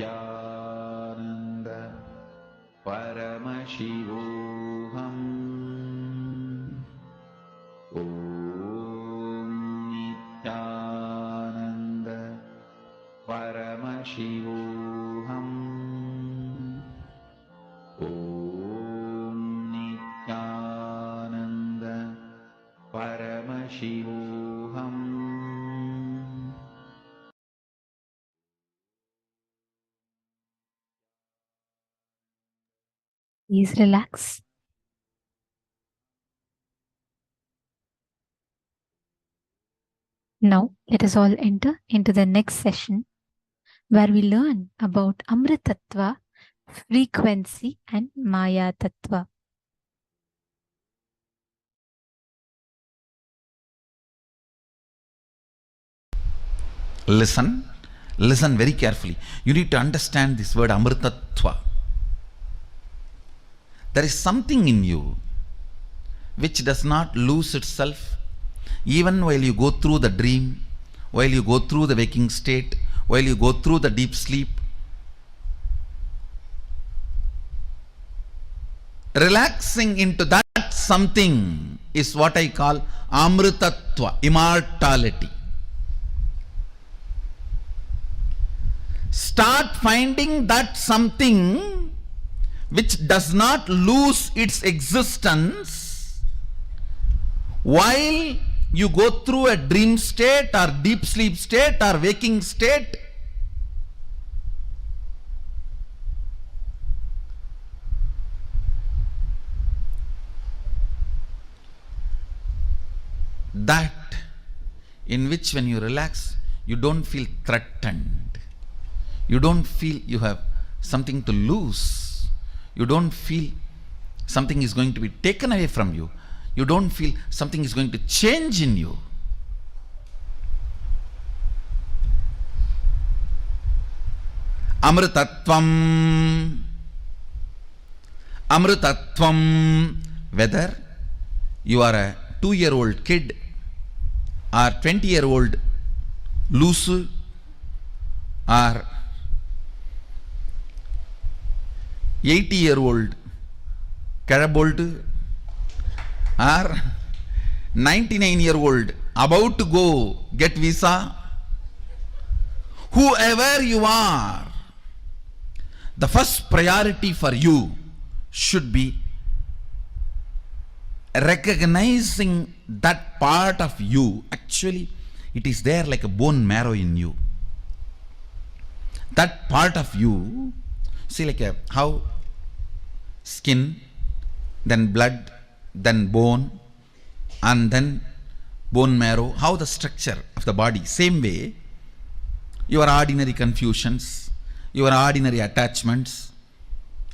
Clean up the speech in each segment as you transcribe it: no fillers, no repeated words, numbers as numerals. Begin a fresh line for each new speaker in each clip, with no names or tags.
Nithyananda Paramashivoham Om Nithyananda Paramashivoham Om Nithyananda Paramashivoham.
Please relax. Now, let us all enter into the next session where we learn about Amritattva, frequency, and Maya Tattva.
Listen very carefully. You need to understand this word Amritattva. There is something in you which does not lose itself even while you go through the dream, while you go through the waking state, while you go through the deep sleep. Relaxing into that something is what I call Amritattva, immortality. Start finding that something which does not lose its existence while you go through a dream state or deep sleep state or waking state. That in which when you relax, you don't feel threatened. You don't feel you have something to lose. You don't feel something is going to be taken away from you. You don't feel something is going to change in you. Amritattvam. Amritattvam. Whether you are a 2-year-old kid or 20-year-old loose or 80-year-old Karabold or 99-year-old about to go get visa, whoever you are, the first priority for you should be recognizing that part of you. Actually, it is there like a bone marrow in you. That part of you, see, like how skin, then blood, then bone, and then bone marrow, how the structure of the body. Same way, your ordinary confusions, your ordinary attachments,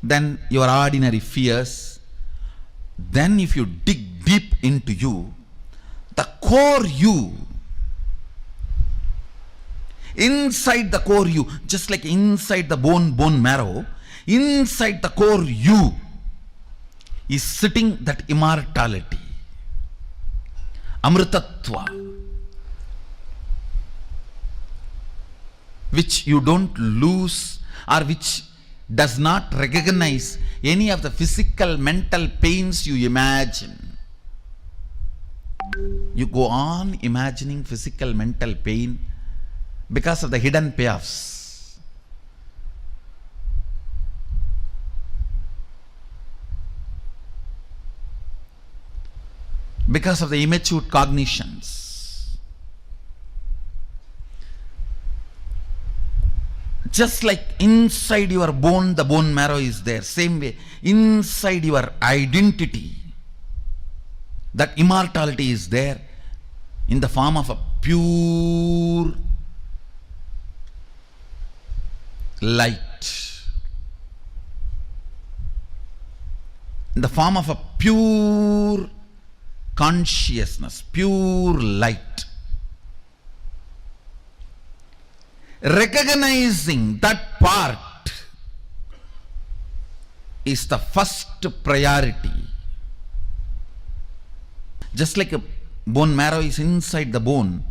then your ordinary fears. Then if you dig deep into you, the core you, inside the core you, just like inside the bone marrow, inside the core you is sitting that immortality, Amritattva, which you don't lose or which does not recognize any of the physical, mental pains you imagine. You go on imagining physical, mental pain because of the hidden payoffs. Because of the immature cognitions. Just like inside your bone, the bone marrow is there. Same way, inside your identity, that immortality is there in the form of a pure light. In the form of a pure consciousness, pure light. Recognizing that part is the first priority. Just like a bone marrow is inside the bone,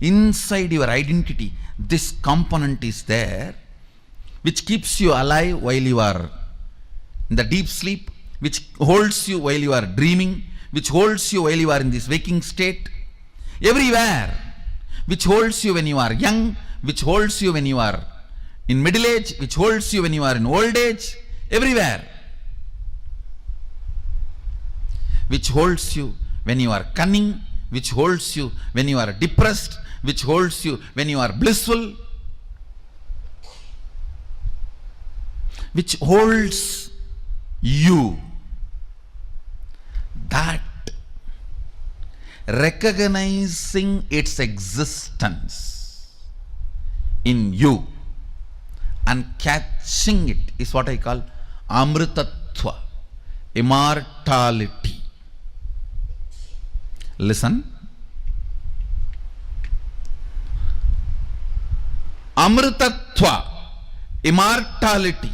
inside your identity, this component is there. which keeps you alive while you are in the deep sleep, which holds you while you are dreaming, which holds you while you are in this waking state, everywhere, which holds you when you are young, which holds you when you are in middle age, which holds you when you are in old age, everywhere, which holds you when you are cunning, which holds you when you are depressed, which holds you when you are blissful, which holds you. That recognizing its existence in you and catching it is what I call amritatva, immortality. Listen. Amritatva, immortality.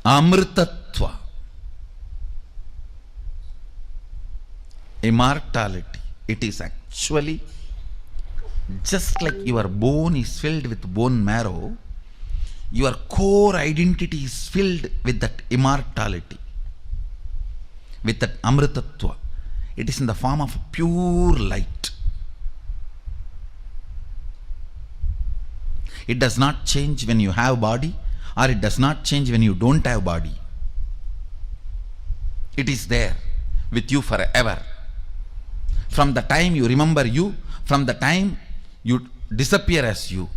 Amritatva, immortality. It is actually just like your bone is filled with bone marrow, your core identity is filled with that immortality, with that amritatva. It is in the form of pure light. It does not change when you have body, or it does not change when you don't have body. It is there with you forever. From the time you remember you, from the time you disappear as you.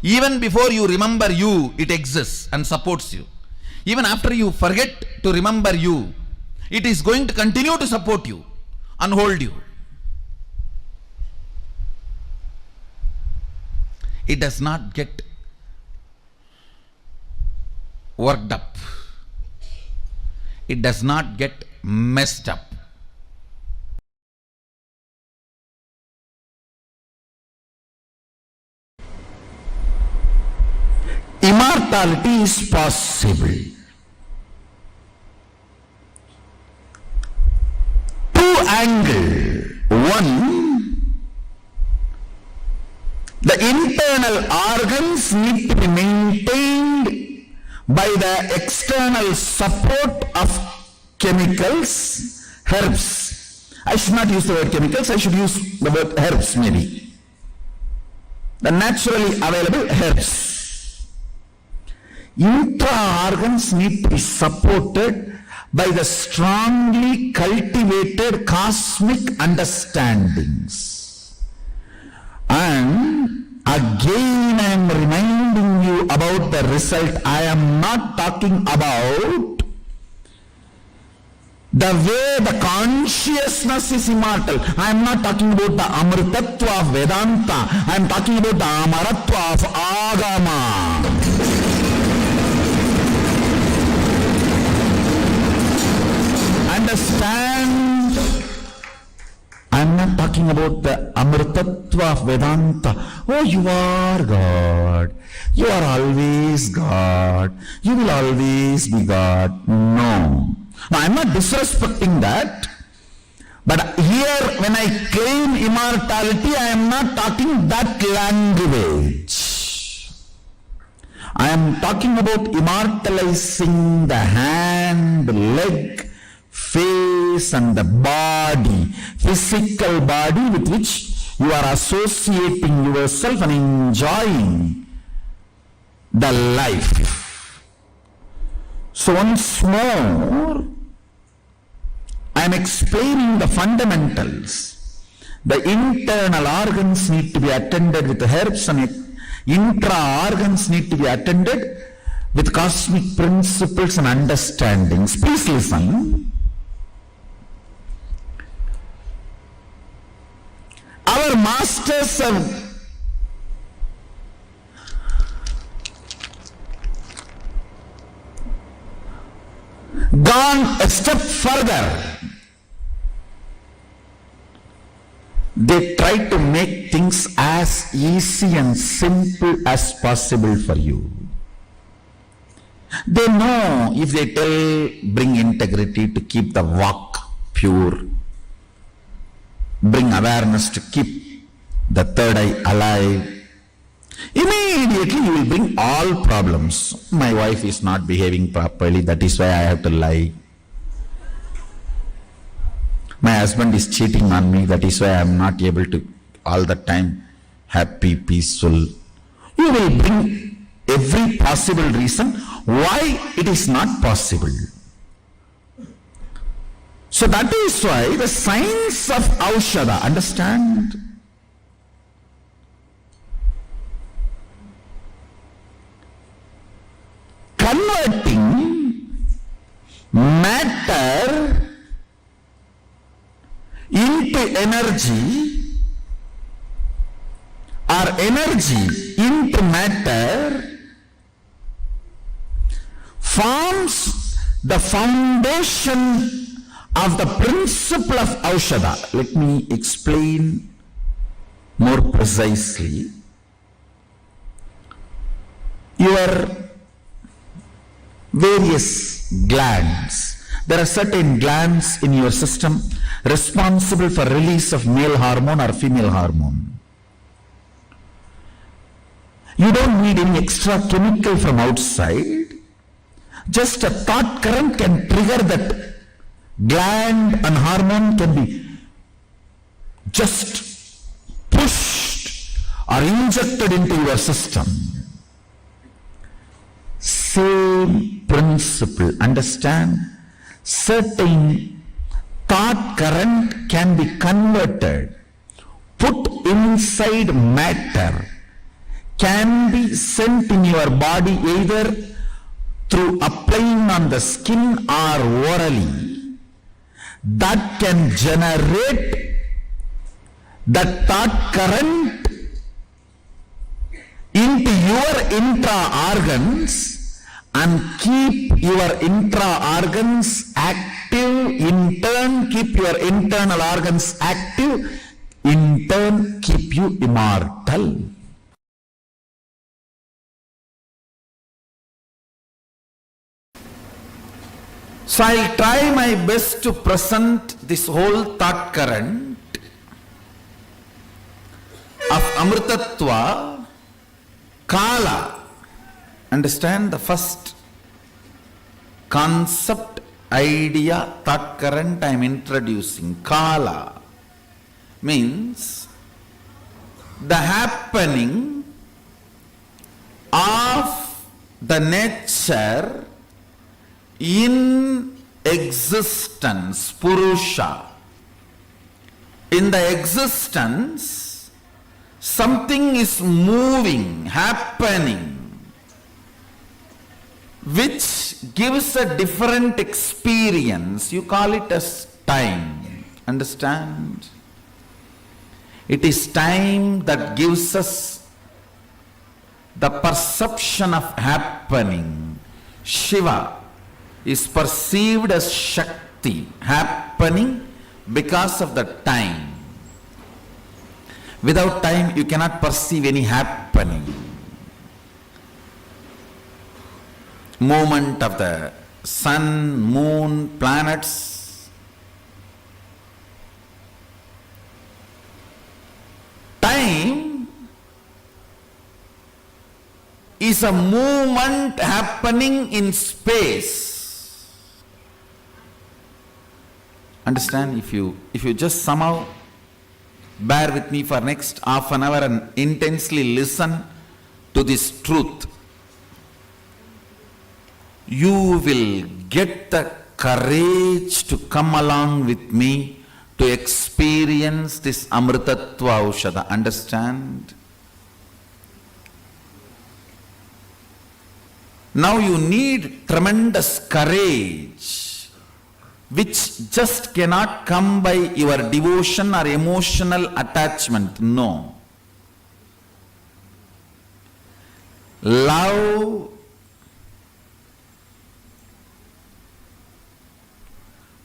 Even before you remember you, it exists and supports you. Even after you forget to remember you, it is going to continue to support you and hold you. It does not get worked up. It does not get messed up.
Immortality is possible. Two angles. One, the internal organs need to be maintained by the external support of chemicals, herbs. I should not use the word chemicals, I should use the word herbs maybe. The naturally available herbs. Intra-organs need to be supported by the strongly cultivated cosmic understandings. And again I am reminding you about the result. I am not talking about the way the consciousness is immortal. I am not talking about the amritatva of Vedanta. I am talking about the amaratva of Agama. Understand? I am not talking about the amritatva of Vedanta. Oh, you are God. You are always God. You will always be God. No. Now, I am not disrespecting that. But here, when I claim immortality, I am not talking that language. I am talking about immortalizing the hand, the leg, face and the body, physical body with which you are associating yourself and enjoying the life. So once more, I am explaining the fundamentals. The internal organs need to be attended with herbs and intra-organs need to be attended with cosmic principles and understandings. Please listen. Our masters have gone a step further. They try to make things as easy and simple as possible for you. They know if they tell, bring integrity to keep the walk pure, bring awareness to keep the third eye alive, immediately you will bring all problems. My wife is not behaving properly, that is why I have to lie. My husband is cheating on me, that is why I am not able to all the time happy, peaceful. You will bring every possible reason why it is not possible. So that is why the science of Aushadha, understand? Converting matter into energy or energy into matter forms the foundation of the principle of Aushadha. Let me explain more precisely. Your various glands. There are certain glands in your system responsible for release of male hormone or female hormone. You don't need any extra chemical from outside. Just a thought current can trigger that gland and hormone can be just pushed or injected into your system. Same principle, understand? Certain thought current can be converted, put inside matter, can be sent in your body either through applying on the skin or orally. That can generate the thought current into your intra-organs and keep your intra-organs active, in turn keep your internal organs active, in turn keep you immortal. So I'll try my best to present this whole thought current of Amritattva, Kala. Understand the first concept, idea, thought current I am introducing. Kala means the happening of the nature in existence, Purusha. In the existence, something is moving, happening, which gives a different experience. You call it as time. Understand? It is time that gives us the perception of happening. Shiva is perceived as Shakti, happening because of the time. Without time, you cannot perceive any happening. Movement of the sun, moon, planets. Time is a movement happening in space. Understand? If you just somehow bear with me for next half an hour and intensely listen to this truth, you will get the courage to come along with me to experience this Amritattva Aushadha. Understand? Now you need tremendous courage, which just cannot come by your devotion or emotional attachment. No. Love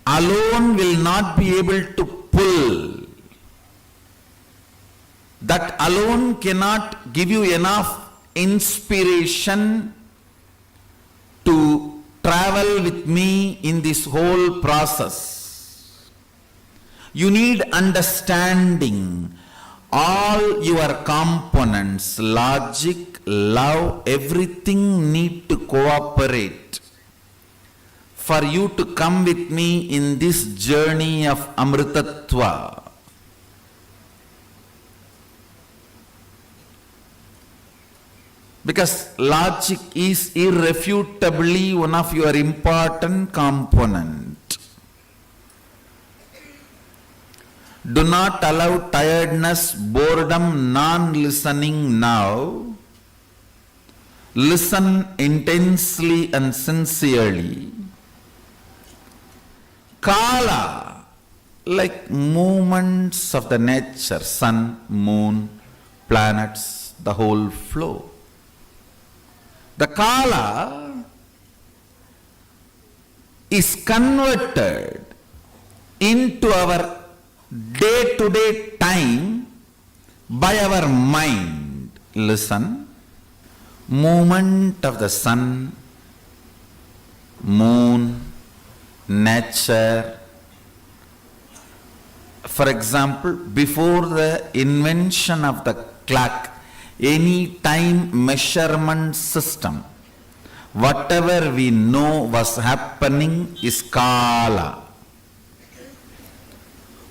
alone will not be able to pull. That alone cannot give you enough inspiration to
travel with me in this whole process. You need understanding. All your components, logic, love, everything need to cooperate for you to come with me in this journey of Amritattva. Because logic is irrefutably one of your important component. Do not allow tiredness, boredom, non-listening now. Listen intensely and sincerely. Kala, like movements of the nature, sun, moon, planets, the whole flow. The Kala is converted into our day-to-day time by our mind. Listen, movement of the sun, moon, nature. For example, before the invention of the clock, any time measurement system, whatever we know was happening is Kala.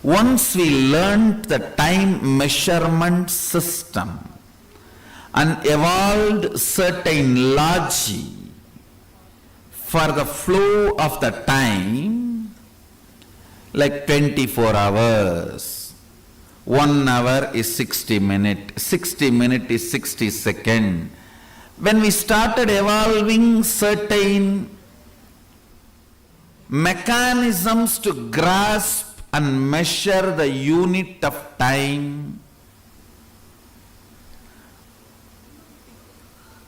Once we learned the time measurement system and evolved certain logic for the flow of the time, like 24 hours, 1 hour is 60 minutes, 60 minutes is 60 seconds. When we started evolving certain mechanisms to grasp and measure the unit of time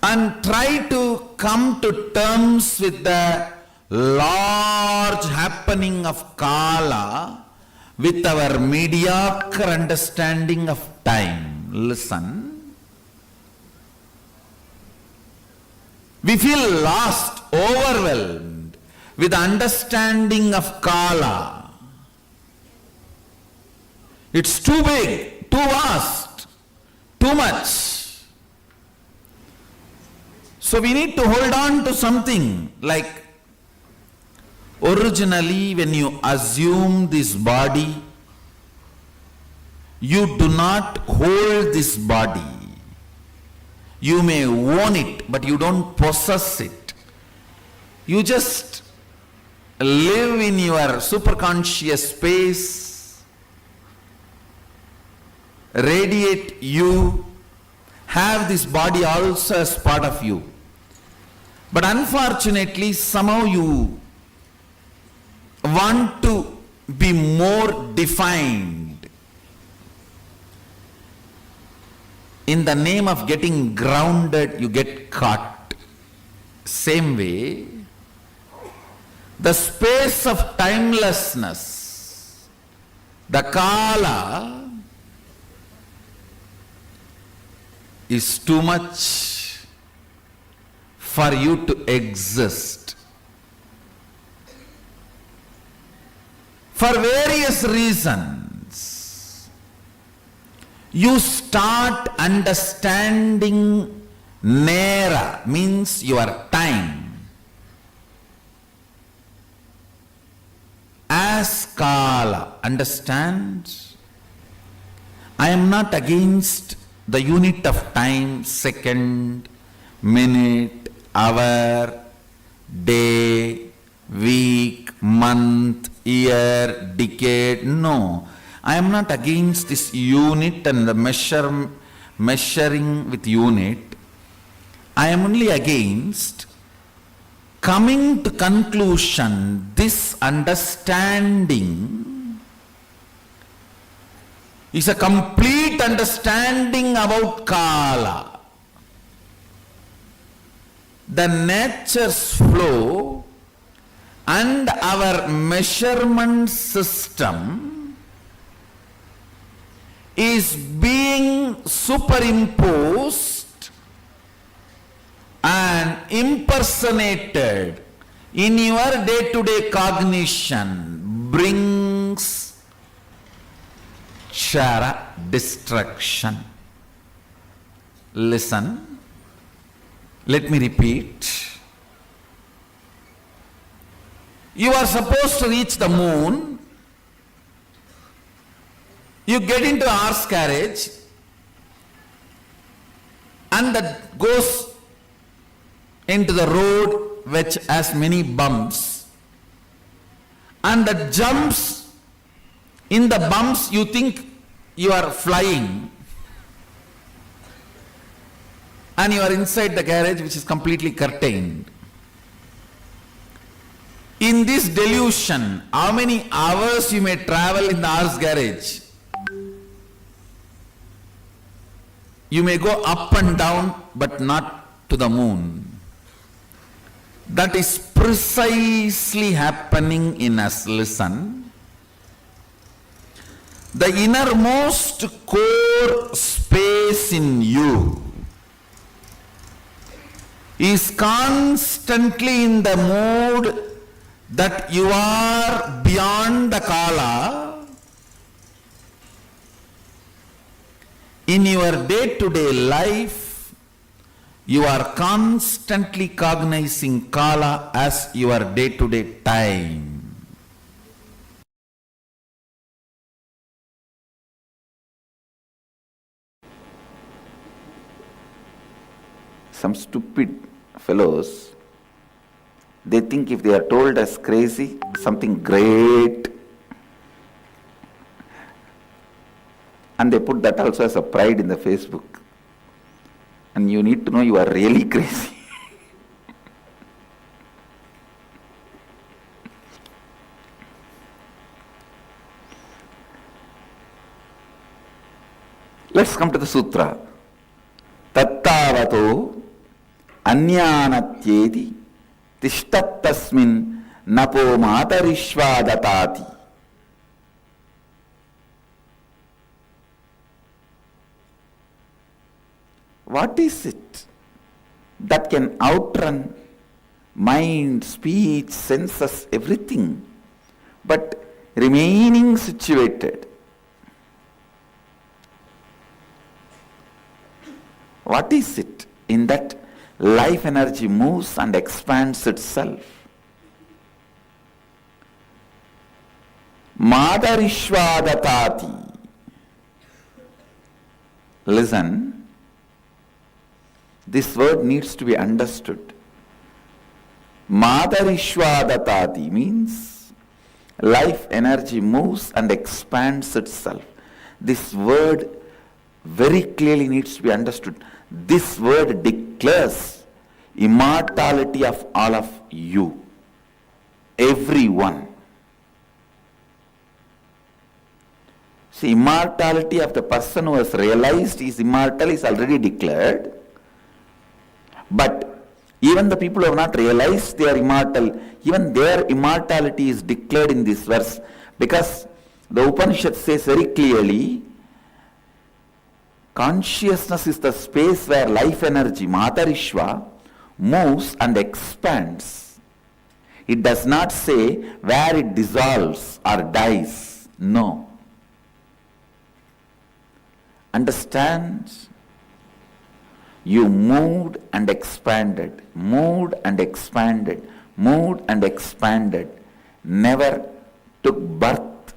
and try to come to terms with the large happening of Kala with our mediocre understanding of time. Listen. We feel lost, overwhelmed with the understanding of Kala. It's too big, too vast, too much. So we need to hold on to something like, originally when you assume this body, you do not hold this body. You may own it, but you don't possess it. You just live in your superconscious space, radiate you, have this body also as part of you. But unfortunately, somehow you want to be more defined. In the name of getting grounded, you get caught. Same way, the space of timelessness, the Kala, is too much for you to exist. For various reasons, you start understanding Nera, means your time, as Kala. Understand? I am not against the unit of time, second, minute, hour, day, week, month, year, decade. No, I am not against this unit and the measuring with unit. I am only against coming to conclusion, this understanding is a complete understanding about Kala. The nature's flow and our measurement system is being superimposed and impersonated in your day-to-day cognition brings chara, destruction. Listen, let me repeat. You are supposed to reach the moon. You get into horse carriage and that goes into the road which has many bumps, and that jumps in the bumps. You think you are flying and you are inside the carriage which is completely curtained. In this delusion, how many hours you may travel in the horse carriage? You may go up and down, but not to the moon. That is precisely happening in us. Listen. The innermost core space in you is constantly in the mood that you are beyond the Kala. In your day-to-day life, you are constantly cognizing Kala as your day-to-day time. Some stupid fellows, they think if they are told as crazy, something great, and they put that also as a pride in the Facebook. And you need to know you are really crazy. Let's come to the sutra. Tattavato anyanatyeti tishtattasmin napo matarishvadatati. What is it that can outrun mind, speech, senses, everything, but remaining situated? What is it in that life energy moves and expands itself? Madarishvadatati. Listen. This word needs to be understood. Madarishvadatati means life energy moves and expands itself. This word very clearly needs to be understood. This word declares immortality of all of you, everyone. See, immortality of the person who has realized he is immortal is already declared. But even the people who have not realized they are immortal, even their immortality is declared in this verse, because the Upanishad says very clearly, consciousness is the space where life energy, Matarishva, moves and expands. It does not say where it dissolves or dies. No. Understand? You moved and expanded, moved and expanded, moved and expanded, never took birth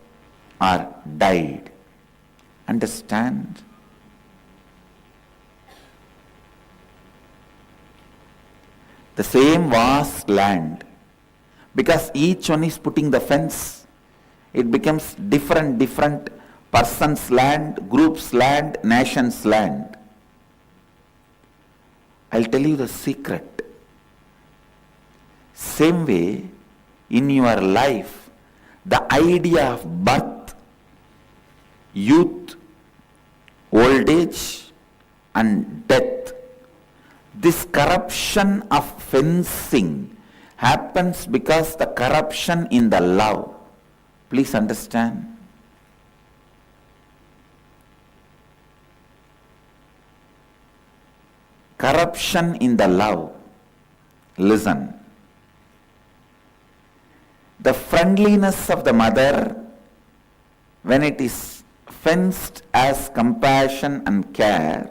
or died. Understand? The same vast land, because each one is putting the fence, it becomes different person's land, group's land, nation's land. I'll tell you the secret. Same way, in your life, the idea of birth, youth, old age, and death, this corruption of fencing happens because the corruption in the love. Please understand. Corruption in the love. Listen.
The friendliness of the mother, when it is fenced as compassion and care,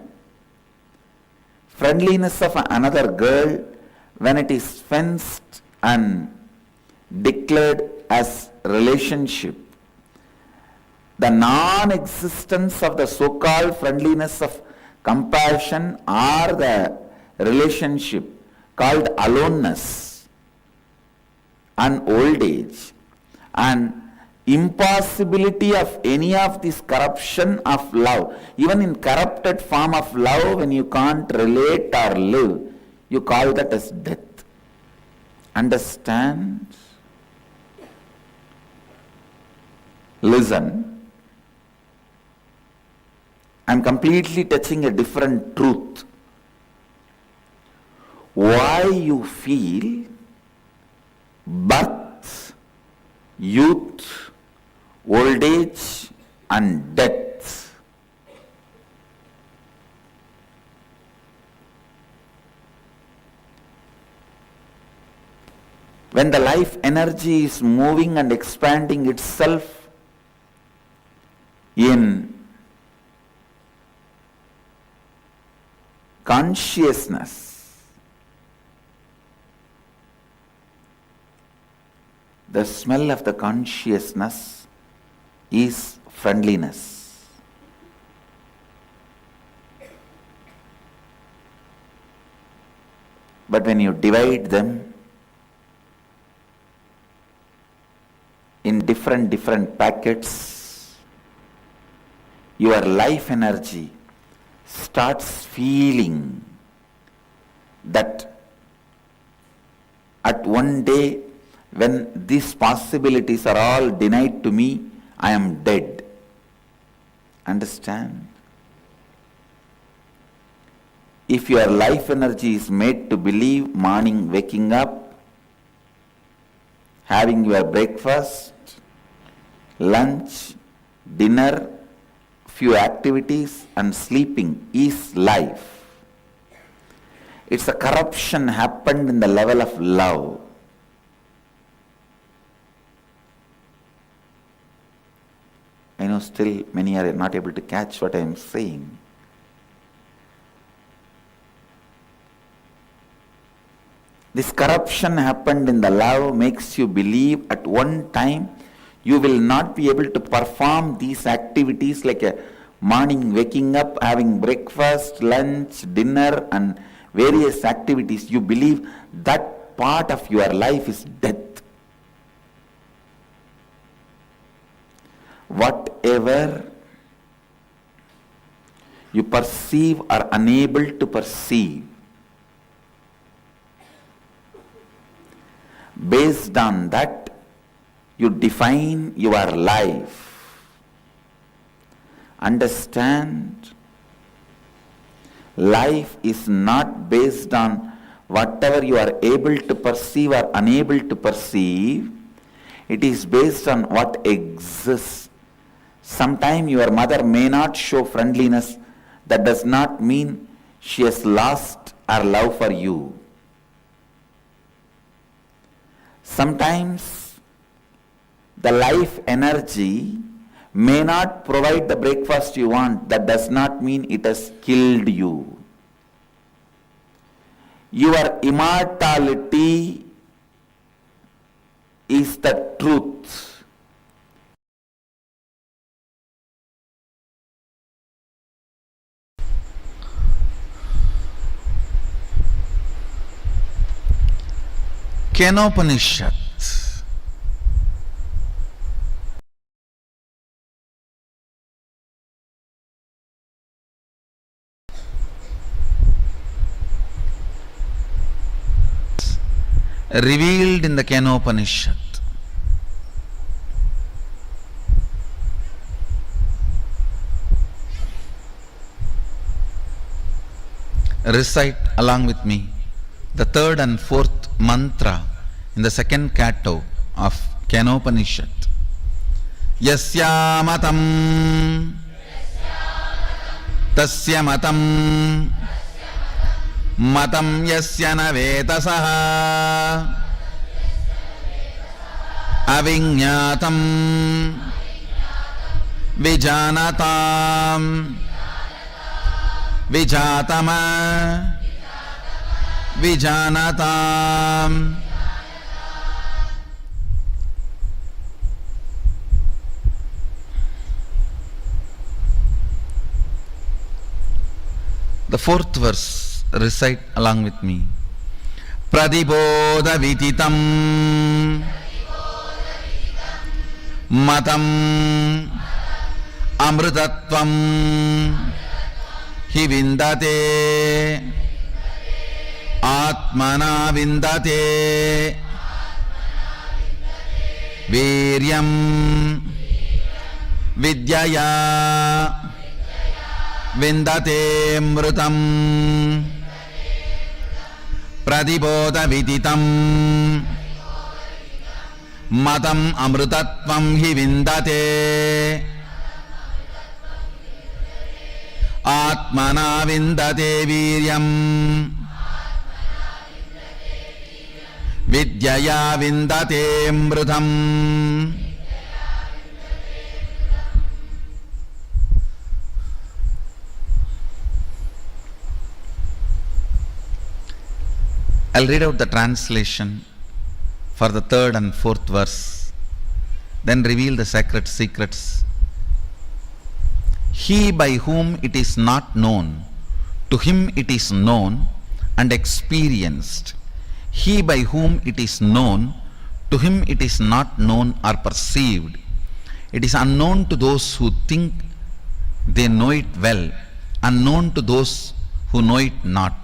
friendliness of another girl, when it is fenced and declared as relationship, the non-existence of the so-called friendliness of compassion or the relationship called aloneness and old age and impossibility of any of this corruption of love. Even in corrupted form of love, when you can't relate or live, you call that as death. Understand? Listen. I'm completely touching a different truth. Why you feel birth, youth, old age and death. When the life energy is moving and expanding itself in consciousness, the smell of the consciousness is friendliness. But when you divide them in different packets, your life energy starts feeling that at one day when these possibilities are all denied to me, I am dead. Understand? If your life energy is made to believe morning waking up, having your breakfast, lunch, dinner, few activities and sleeping is life. It's a corruption happened in the level of love. I know still many are not able to catch what I am saying. This corruption happened in the love makes you believe at one time you will not be able to perform these activities like a morning waking up, having breakfast, lunch, dinner and various activities. You believe that part of your life is death. Whatever you perceive or unable to perceive, based on that you define your life. Understand? Life is not based on whatever you are able to perceive or unable to perceive. It is based on what exists. Sometime your mother may not show friendliness. That does not mean she has lost her love for you. Sometimes the life energy may not provide the breakfast you want. That does not mean it has killed you. Your immortality is the truth.
Kenopanishad revealed in the Kenopanishad. Recite along with me the third and fourth mantra in the second canto of Kenopanishad. Yasya matam tasya matam matam yasya na vetasaha Avignatam Vijanatam Vijatama Vijanatam. The fourth verse, recite along with me. Pradibodha Vititam Matam Amrutatvam Hi Vindate Atmana Vindate Viryam Vidyaya Vindate Mrutam Pradibodha Viditam Matam Amrutatvam Hi Vindate Atmana Vindate Viryam Vidyaya Vindate Mrutam. I'll read out the translation for the third and fourth verse, then reveal the sacred secrets. He by whom it is not known, to him it is known and experienced. He by whom it is known, to him it is not known or perceived. It is unknown to those who think they know it well, unknown to those who know it not.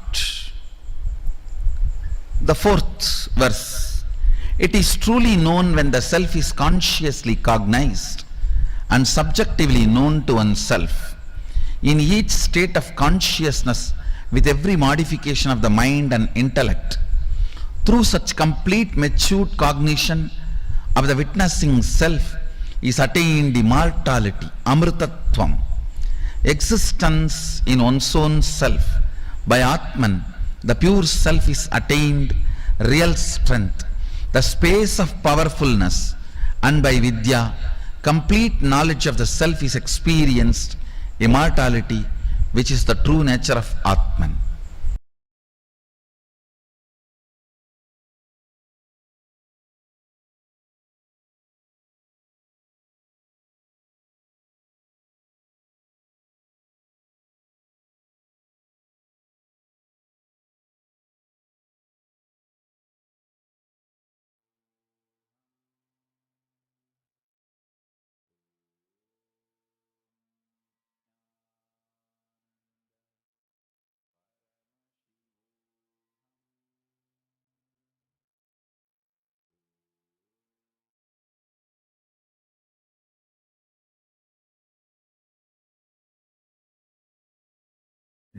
The fourth verse. It is truly known when the self is consciously cognized and subjectively known to oneself. In each state of consciousness, with every modification of the mind and intellect, through such complete matured cognition of the witnessing self is attained immortality, amrutattvam, existence in one's own self. By Atman, the pure self is attained real strength, the space of powerfulness, and by Vidya, complete knowledge of the self is experienced, immortality, which is the true nature of Atman.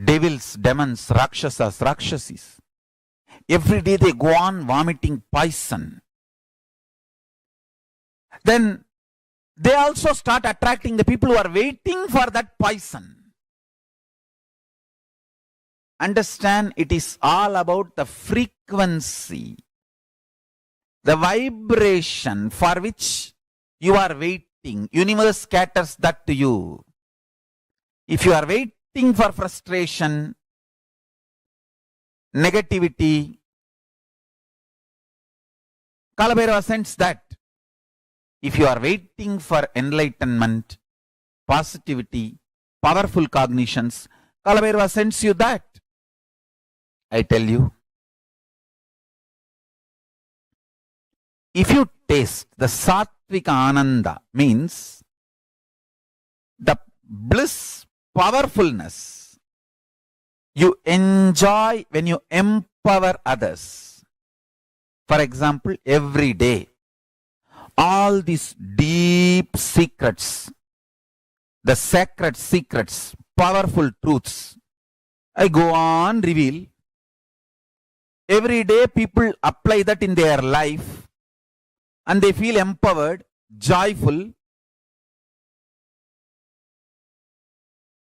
Devils, demons, rakshasas, rakshasis, every day they go on vomiting poison. Then they also start attracting the people who are waiting for that poison. Understand, it is all about the frequency, the vibration for which you are waiting. Universe scatters that to you. If you are waiting for frustration, negativity, Kalabhairava sends that. If you are waiting for enlightenment, positivity, powerful cognitions, Kalabhairava sends you that. I tell you, if you taste the Sattvika Ananda, means the bliss, powerfulness you enjoy when you empower others. For example, every day, all these deep secrets, the sacred secrets, powerful truths, I go on reveal. Every day people apply that in their life and they feel empowered, joyful.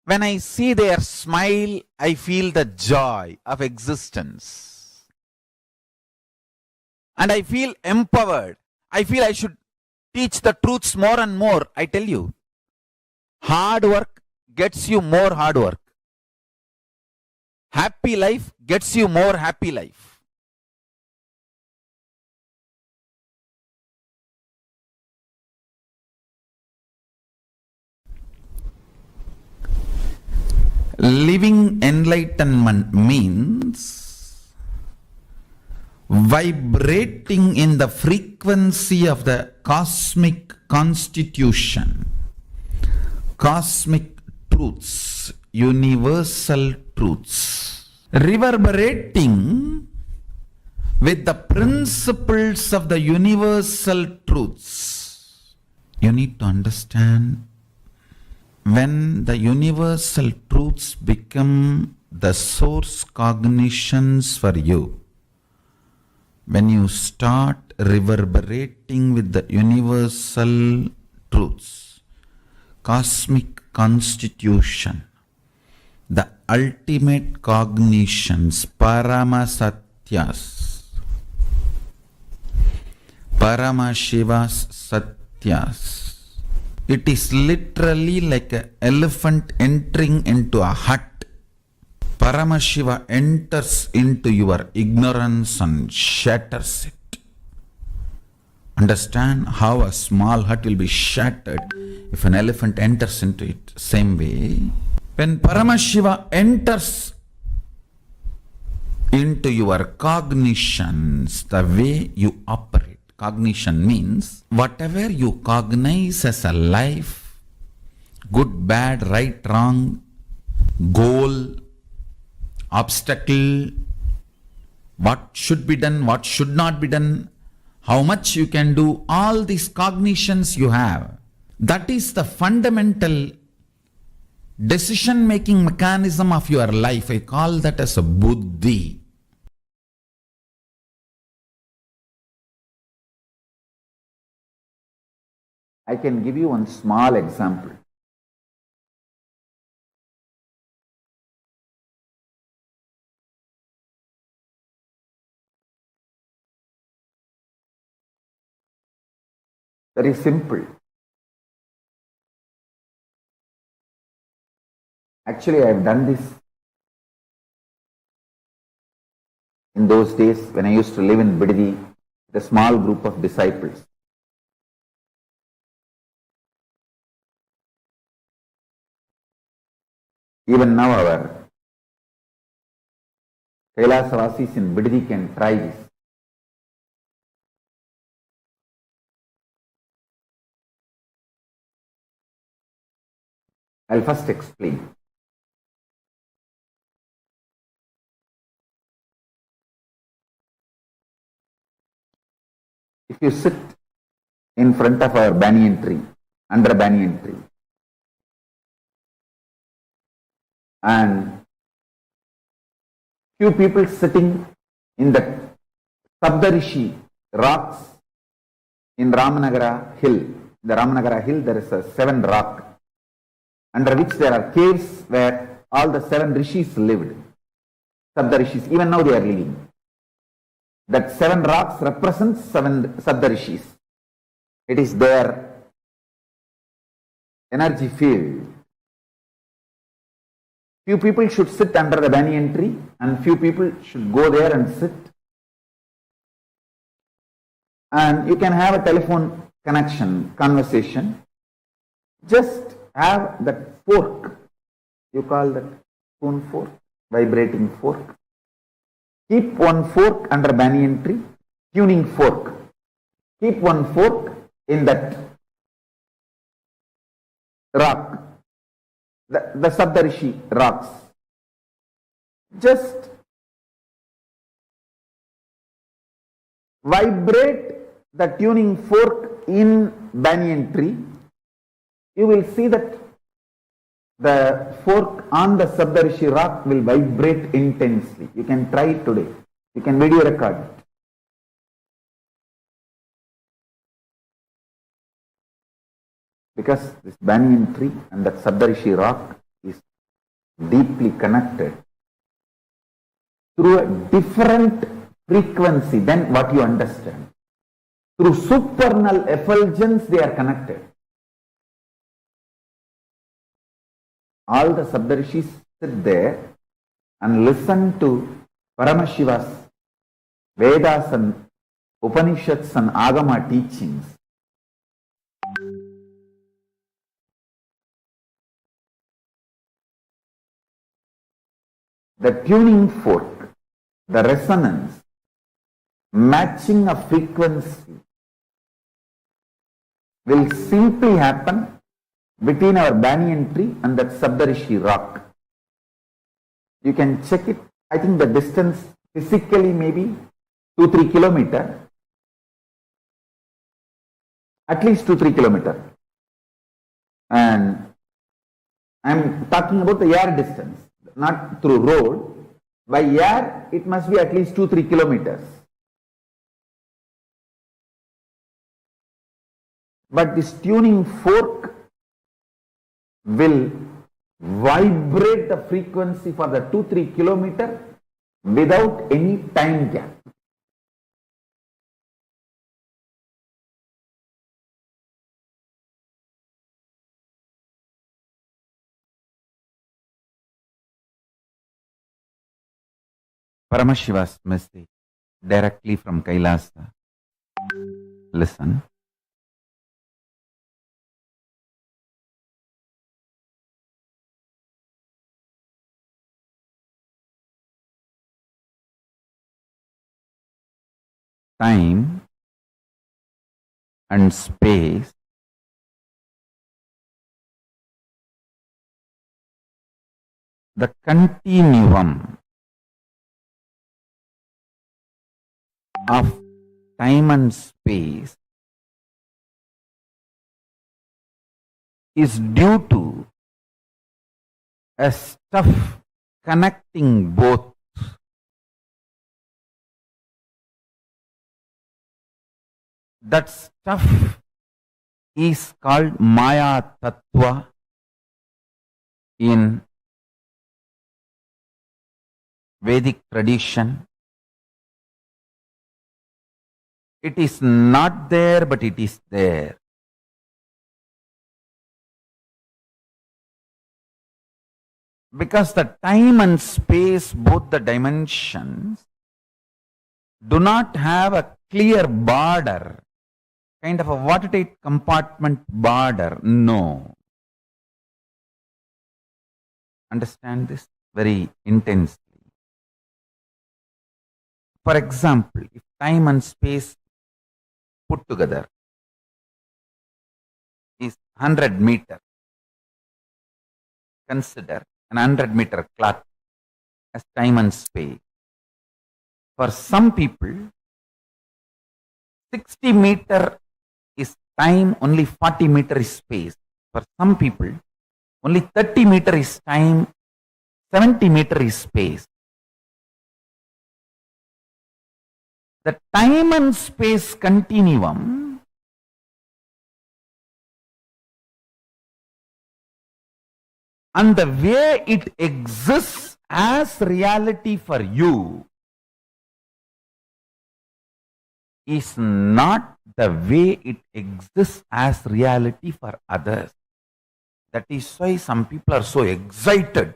When I see their smile, I feel the joy of existence. And I feel empowered. I feel I should teach the truths more and more. I tell you, hard work gets you more hard work. Happy life gets you more happy life. Living enlightenment means vibrating in the frequency of the cosmic constitution, cosmic truths, universal truths, reverberating with the principles of the universal truths. You need to understand, when the universal truths become the source cognitions for you, when you start reverberating with the universal truths, cosmic constitution, the ultimate cognitions, Paramasatyas, Paramashivas Satyas. It is literally like an elephant entering into a hut. Paramashiva enters into your ignorance and shatters it. Understand how a small hut will be shattered if an elephant enters into it. Same way, when Paramashiva enters into your cognitions, the way you operate. Cognition means whatever you cognize as a life, good, bad, right, wrong, goal, obstacle, what should be done, what should not be done, how much you can do, all these cognitions you have. That is the fundamental decision-making mechanism of your life. I call that as a buddhi.
I can give you one small example. Very simple. Actually, I have done this in those days when I used to live in Bididi with a small group of disciples. Even now our Kailasa Vasis in Bididi can try this. I'll first explain. If you sit in front of our banyan tree, under a banyan tree, and few people sitting in the Sabdarishi rocks in Ramanagara hill. In the Ramanagara hill there is a 7 rock under which there are caves where all the 7 rishis lived. Sabdarishis, even now they are living. That 7 rocks represents 7 Sabdarishis. It is their energy field. Few people should sit under the banyan tree and few people should go there and sit. And you can have a telephone connection, conversation. Just have that fork. You call that spoon fork, vibrating fork. Keep one fork under banyan tree, tuning fork. Keep one fork in that rock. The Sabdarishi rocks. Just vibrate the tuning fork in banyan tree. You will see that the fork on the Sabdarishi rock will vibrate intensely. You can try it today. You can video record it. Because this banyan tree and that Sabdarishi rock is deeply connected through a different frequency than what you understand. Through supernal effulgence, they are connected. All the Saptarishis sit there and listen to Paramashiva's Vedas and Upanishads and Agama teachings. The tuning fork, the resonance, matching a frequency will simply happen between our banyan tree and that Saptarishi rock. You can check it. I think the distance physically maybe 2-3 kilometers. At least 2-3 kilometers. And I am talking about the air distance, not through road. By air, it must be at least 2-3 kilometers. But this tuning fork will vibrate the frequency for the 2-3 kilometers without any time gap. Paramashiva's message directly from Kailasa. Listen. Time and space the continuum of time and space is due to a stuff connecting both. That stuff is called Maya Tattva in Vedic tradition. It is not there, but it is there. Because the time and space, both the dimensions, do not have a clear border, kind of a watertight compartment border. No. Understand this very intensely. For example, if time and space put together is 100 meter, consider an 100-meter cloth as time and space. For some people, 60 meter is time, only 40 meter is space. For some people, only 30 meter is time, 70 meter is space. The time and space continuum and the way it exists as reality for you is not the way it exists as reality for others. That is why some people are so excited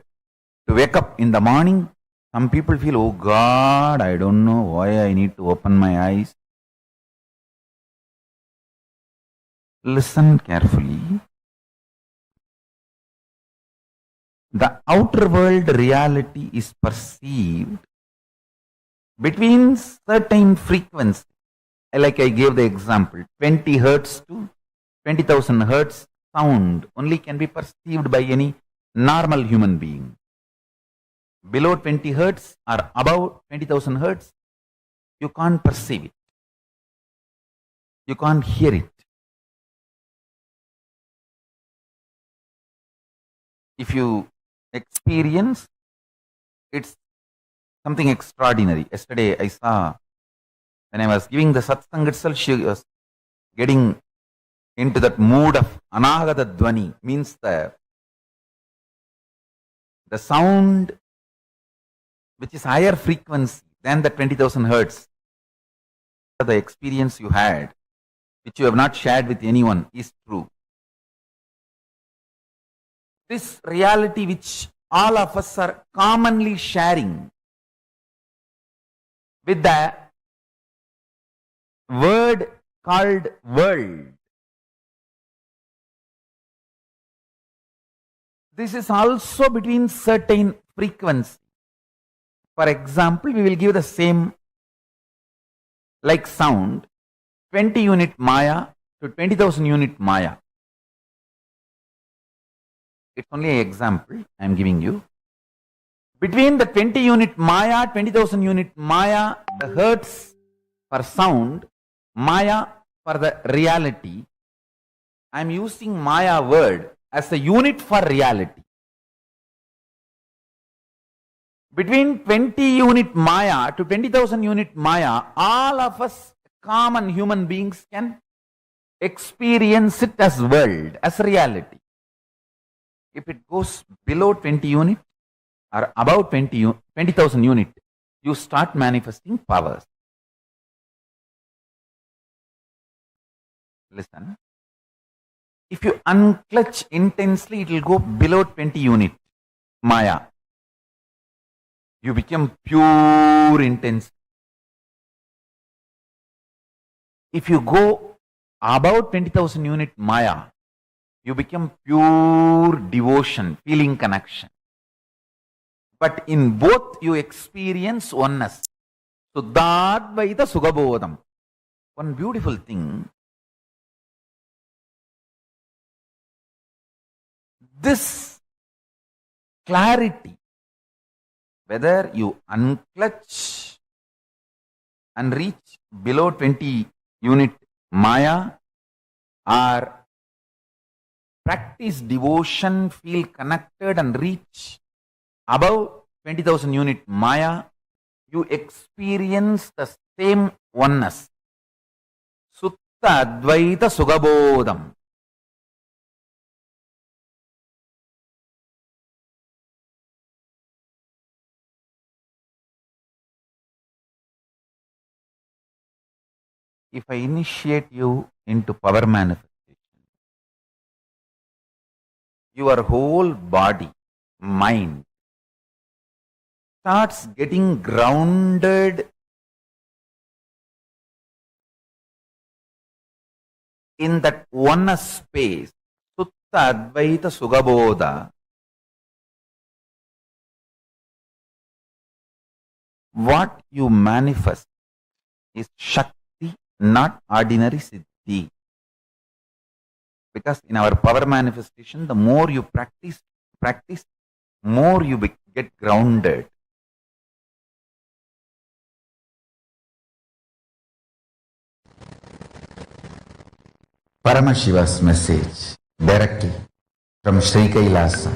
to wake up in the morning. Some people feel, oh God, I don't know why I need to open my eyes. Listen carefully. The outer world reality is perceived between certain frequencies. Like I gave the example, 20 hertz to 20,000 hertz sound only can be perceived by any normal human being. Below 20 hertz or above 20,000 hertz, you can't perceive it. You can't hear it. If you experience, it's something extraordinary. Yesterday I saw, when I was giving the satsang itself, she was getting into that mood of anagata dvani, means the sound which is higher frequency than the 20,000 hertz. The experience you had,
which you have not shared with anyone, is true. This reality which all of us are commonly sharing with the word called world. This is also between certain frequency. For example, we will give the same like sound, 20 unit Maya to 20,000 unit Maya. It's only an example I am giving you. Between the 20 unit Maya, 20,000 unit Maya, the hertz for sound, Maya for the reality, I am using Maya word as a unit for reality. Between 20 unit Maya to 20,000 unit Maya, all of us common human beings can experience it as world, as reality. If it goes below 20 unit or above 20,000 unit, you start manifesting powers. Listen. If you unclutch intensely, it will go below 20 unit Maya. You become pure intense. If you go above 20,000 unit Maya, you become pure devotion, feeling connection. But in both you experience oneness. Suddhadvaita Sugabodham. One beautiful thing. This clarity, whether you unclutch and reach below 20 unit Maya or practice devotion, feel connected and reach above 20,000 unit Maya, you experience the same oneness. Sutta Advaita Sugabodham. If I initiate you into power manifestation, your whole body, mind starts getting grounded in that oneness space. Sutta Advaita Sugabodha. What you manifest is Shakti, not ordinary Siddhi. Because in our power manifestation, the more you practice, more you get grounded. Paramashiva's message directly from Sri Kailasa.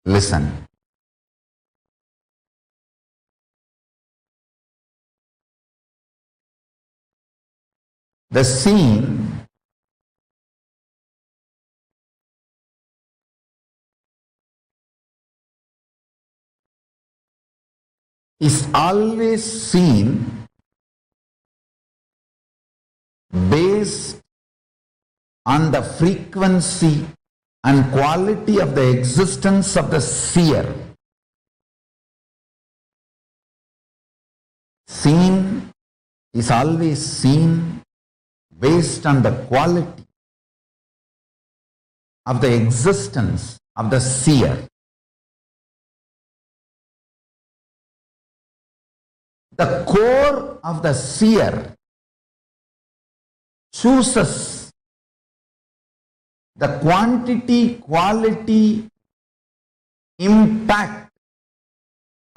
Listen. The scene is always seen based on the frequency and quality of the existence of the seer. Scene is always seen based on the quality of the existence of the seer. The core of the seer chooses the quantity, quality, impact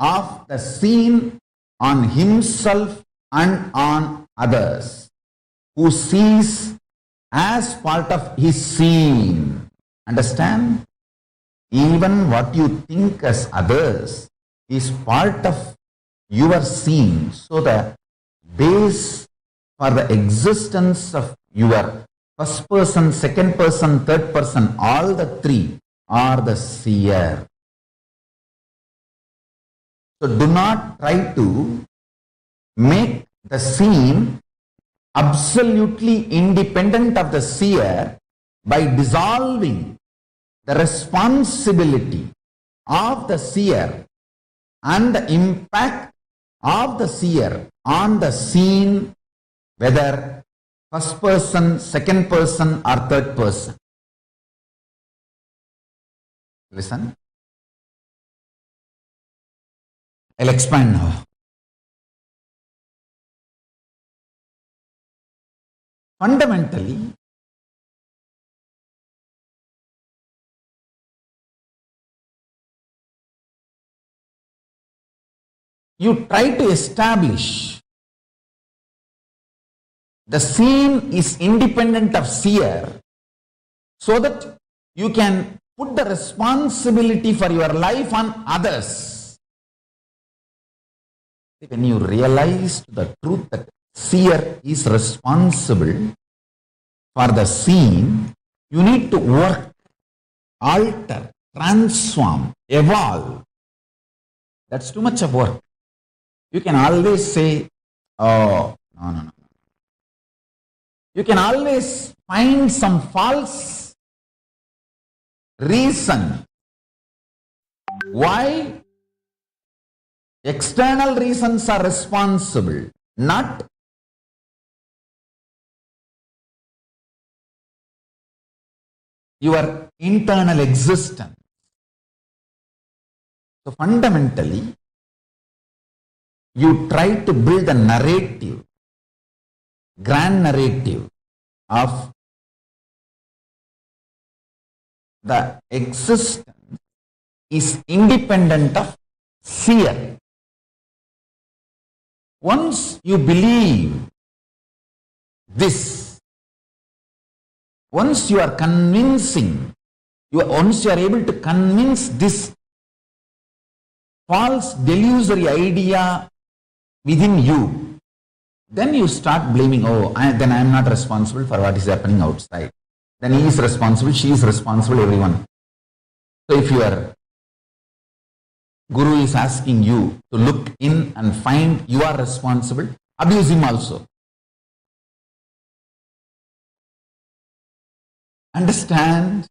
of the scene on himself and on others, who sees as part of his scene. Understand? Even what you think as others is part of your scene. So the base for the existence of your first person, second person, third person, all the three are the seer. So do not try to make the scene
absolutely independent of the seer by dissolving the responsibility of the seer and the impact of the seer on the scene, whether first person, second person, or third person. Listen. I'll expand now. Fundamentally, you try to establish the scene is independent of seer so that you can put the responsibility for your life on others. When you realize the truth that seer is responsible for the scene, you need to work, alter, transform, evolve. That's too much of work. You can always say, oh, no. You can always find some false reason why external reasons are responsible, not your internal existence. So fundamentally, you try to build a narrative, grand narrative of the existence is independent of seer. Once you believe this, once you are convincing, once you are able to convince this false delusory idea within you, then you start blaming, then I am not responsible for what is happening outside. Then he is responsible, she is responsible, everyone. So if your Guru is asking you to look in and find you are responsible, abuse him also. Understand?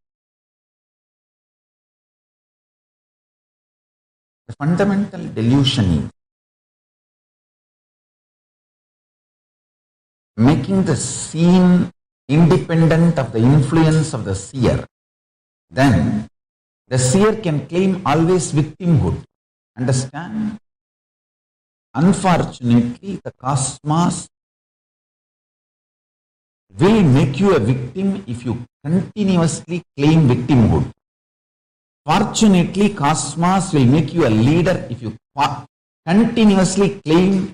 The fundamental delusion is making the scene independent of the influence of the seer. Then the seer can claim always victimhood. Understand? Unfortunately, the cosmos will make you a victim if you continuously claim victimhood. Fortunately, cosmos will make you a leader if you continuously claim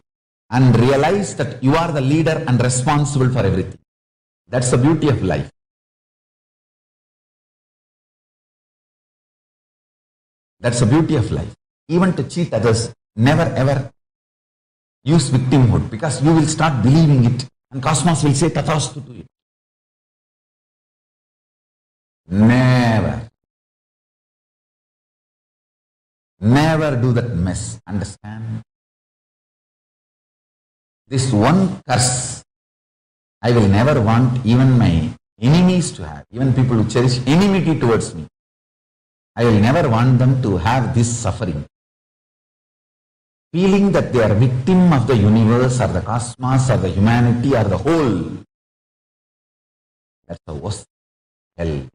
and realize that you are the leader and responsible for everything. That's the beauty of life. That's the beauty of life. Even to cheat others, never ever use victimhood, because you will start believing it and cosmos will say tathastu to it. Never do that mess. Understand? This one curse I will never want even my enemies to have, even people who cherish enmity towards me. I will never want them to have this suffering. Feeling that they are victim of the universe or the cosmos or the humanity or the whole. That's the worst hell.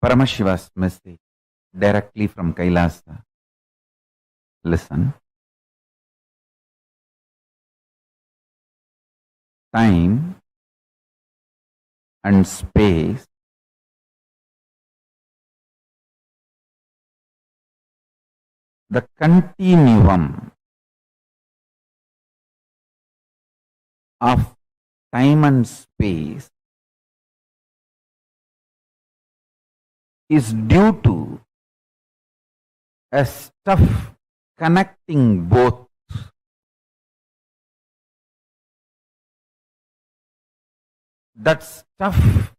Paramashiva's message directly from Kailasa. Listen. Time and space the continuum of time and space is due to a stuff connecting both. That stuff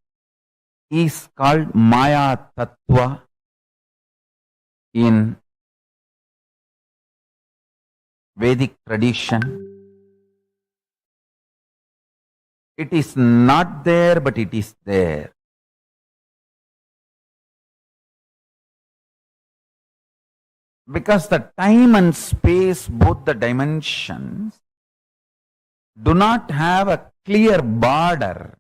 is called Maya Tattva in Vedic tradition. It is not there, but it is there. Because the time and space, both the dimensions, do not have a clear border,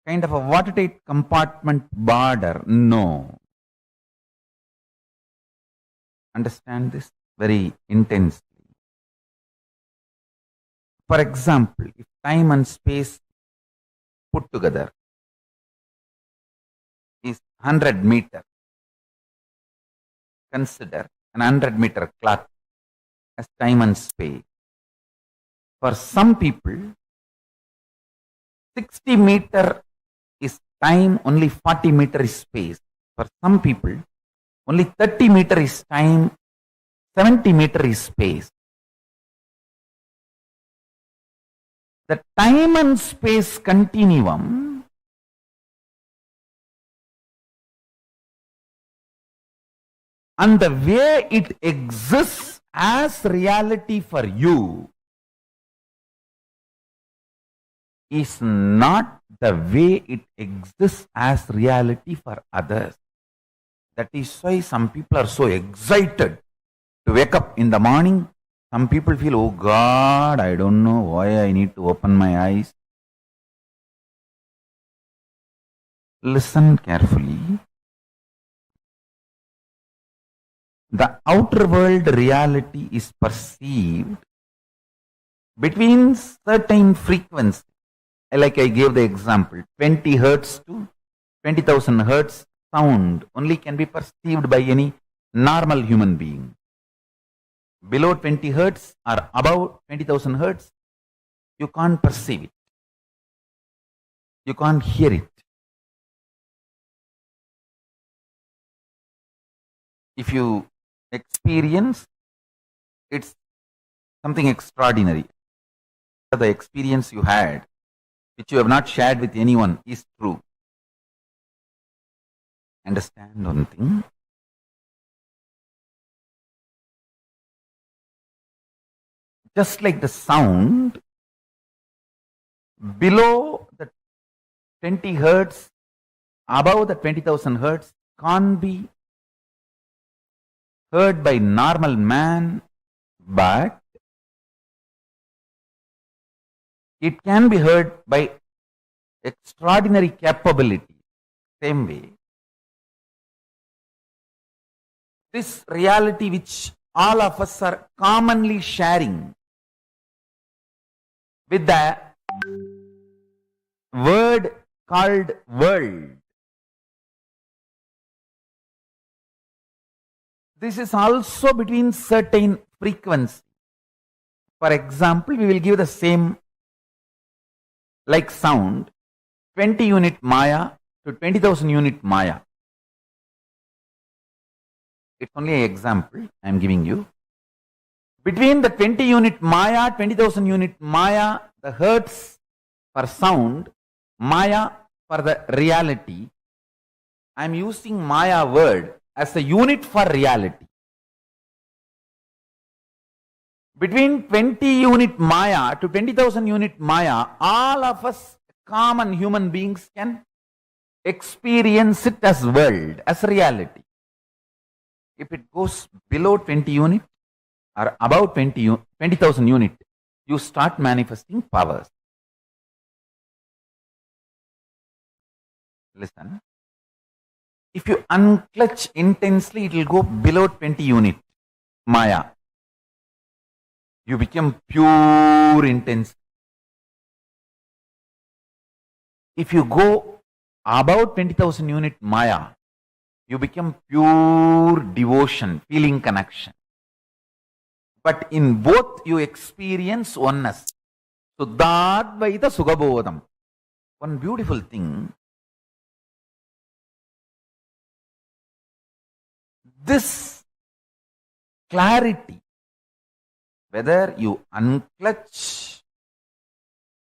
kind of a watertight compartment border. No. Understand this very intensely. For example, if time and space put together is 100 meter, consider an 100-meter clock as time and space. For some people, 60 meter is time, only 40 meter is space. For some people, only 30 meter is time, 70 meter is space. The time and space continuum and the way it exists as reality for you is not the way it exists as reality for others. That is why some people are so excited to wake up in the morning. Some people feel, oh God, I don't know why I need to open my eyes. Listen carefully. The outer world reality is perceived between certain frequencies. Like I gave the example, 20 hertz to 20,000 hertz sound only can be perceived by any normal human being. Below 20 hertz or above 20,000 hertz, you can't perceive it. You can't hear it. If you experience, it's something extraordinary. The experience you had, which you have not shared with anyone, is true. Understand one thing? Just like the sound, below the 20 hertz, above the 20,000 hertz, can't be heard by normal man, but it can be heard by extraordinary capability. Same way, this reality which all of us are commonly sharing with the word called world. This is also between certain frequencies. For example, we will give the same like sound, 20 unit Maya to 20,000 unit Maya. It's only an example I am giving you. Between the 20 unit Maya, 20,000 unit Maya, the hertz for sound, Maya for the reality, I am using Maya word as a unit for reality. Between 20 unit Maya to 20,000 unit Maya, all of us common human beings can experience it as world, as reality. If it goes below 20 unit or above 20,000 unit, you start manifesting powers. Listen. If you unclutch intensely, it will go below 20 unit, Maya. You become pure intense. If you go about 20,000 unit Maya, you become pure devotion, feeling connection. But in both you experience oneness. Suddhadvaita Sugabodham. One beautiful thing, this clarity, whether you unclutch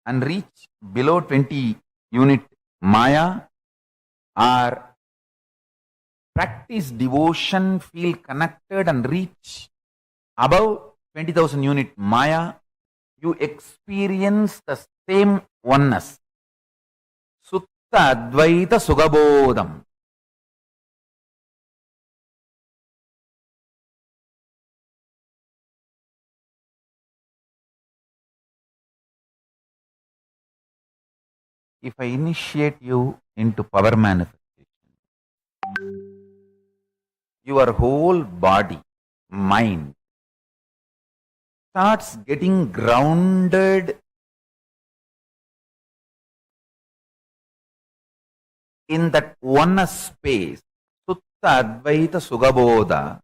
and reach below 20 unit Maya or practice devotion, feel connected and reach above 20,000 unit Maya, you experience the same oneness. Sutta Advaita Sugabodham. If I initiate you into power manifestation, your whole body, mind starts getting grounded in that oneness space. Sutta Advaita Sugabodha.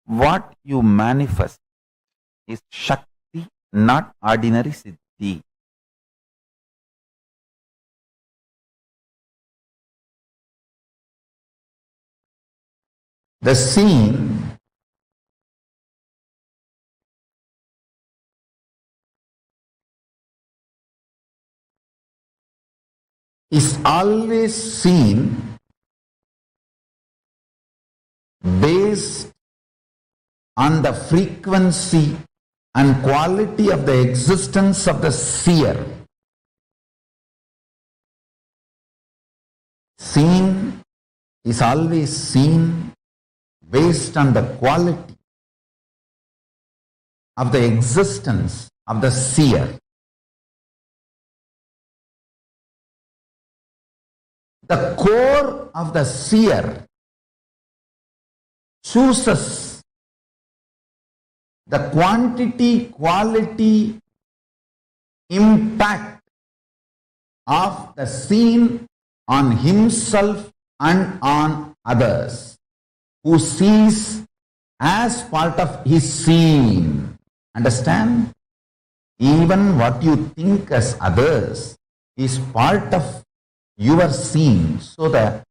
What you manifest is Shakti, not ordinary Siddhi.
The scene is always seen based on the frequency and quality of the existence of the seer. Seen is always seen based on the quality of the existence of the seer. The core of the seer chooses the quantity, quality, impact of the seen on himself and on others, who sees as part of his seen. Understand? Even what you think as others is part of your seen. So the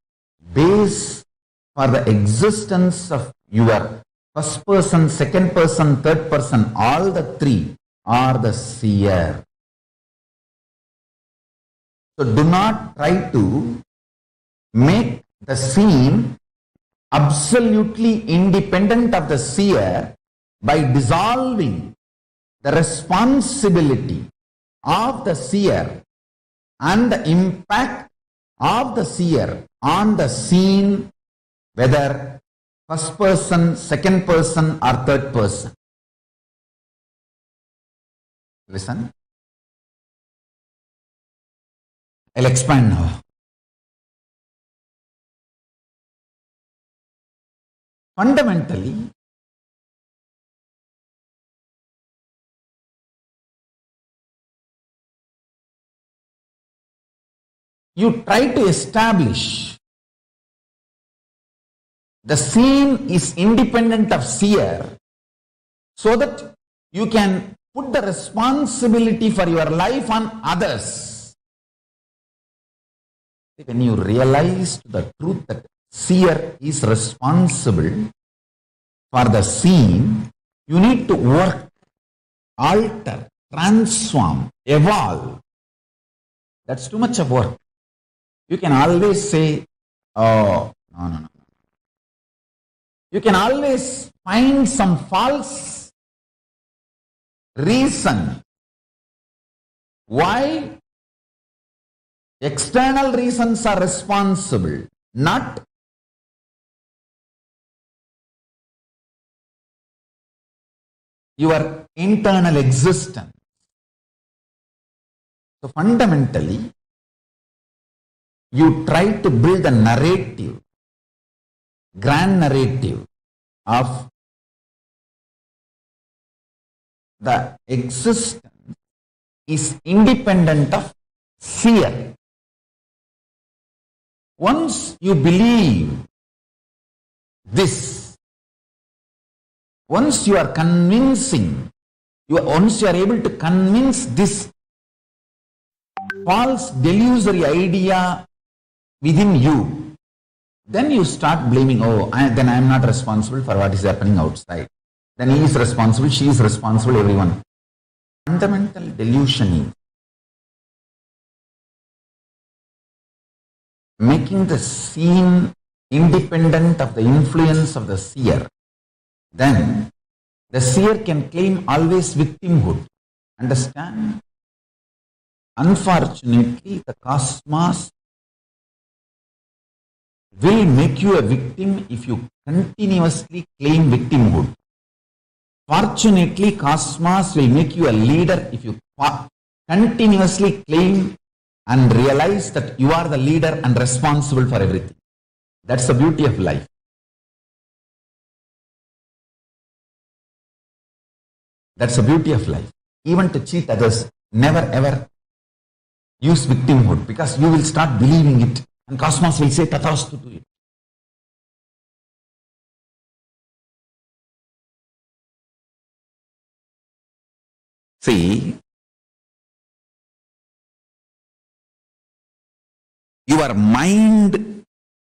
base for the existence of your first person, second person, third person, all the three are the seer. So do not try to make the seen absolutely independent of the seer by dissolving the responsibility of the seer and the impact of the seer on the seen, whether first person, second person or third person. Listen. I'll expand now. Fundamentally, you try to establish the seen is independent of seer so that you can put the responsibility for your life on others. When you realize the truth that seer is responsible for the seen, you need to work, alter, transform, evolve. That's too much of work. You can always say, oh, no. You can always find some false reason why external reasons are responsible, not your internal existence. So fundamentally, you try to build a narrative, grand narrative of the existence is independent of fear. Once you believe this, once you are convincing, once you are able to convince this false delusory idea within you, then you start blaming, then I am not responsible for what is happening outside. Then he is responsible, she is responsible, everyone. Fundamental delusion is making the scene independent of the influence of the seer. Then the seer can claim always victimhood. Understand? Unfortunately, the cosmos will make you a victim if you continuously claim victimhood. Fortunately, cosmos will make you a leader if you continuously claim and realize that you are the leader and responsible for everything. That's the beauty of life. That's the beauty of life. Even to cheat others, never ever use victimhood, because you will start believing it and cosmos will say tathastu to it. See, your mind,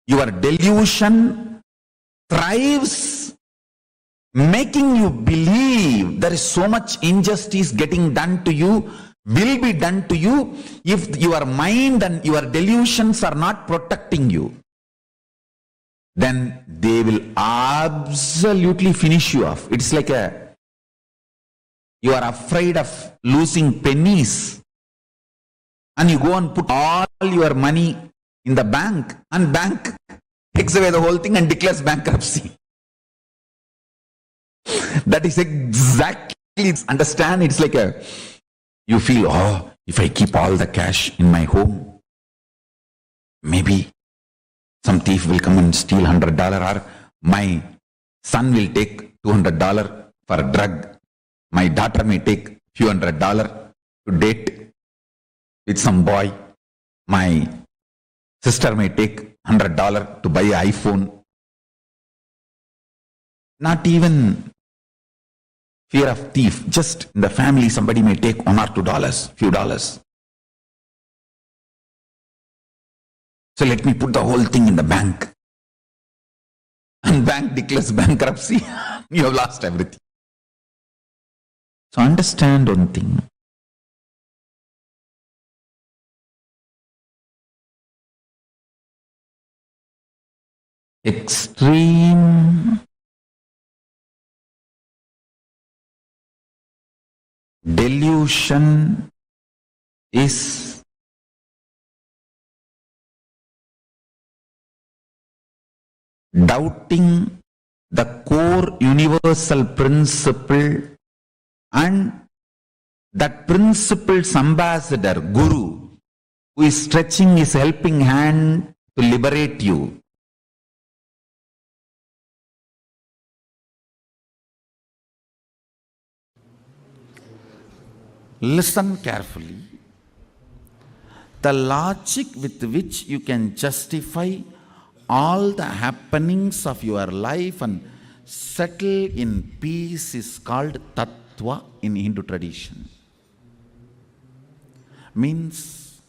your delusion thrives making you believe there is so much injustice getting done to you, will be done to you, if your mind and your delusions are not protecting you. Then they will absolutely finish you off. It's like you are afraid of losing pennies and you go and put all your money in the bank, and bank takes away the whole thing and declares bankruptcy. That is exactly, understand, it's like you feel, if I keep all the cash in my home, maybe some thief will come and steal $100, or my son will take $200 for a drug. My daughter may take few $100 to date with some boy. My sister may take $100 to buy an iPhone. Not even fear of thief. Just in the family, somebody may take $1 or $2, few dollars. So let me put the whole thing in the bank. And bank declares bankruptcy. You have lost everything. So understand one thing. Extreme delusion is doubting the core universal principle and that principle's ambassador, Guru, who is stretching his helping hand to liberate you. Listen carefully. The logic with which you can justify all the happenings of your life and settle in peace is called Tattva in Hindu tradition. Means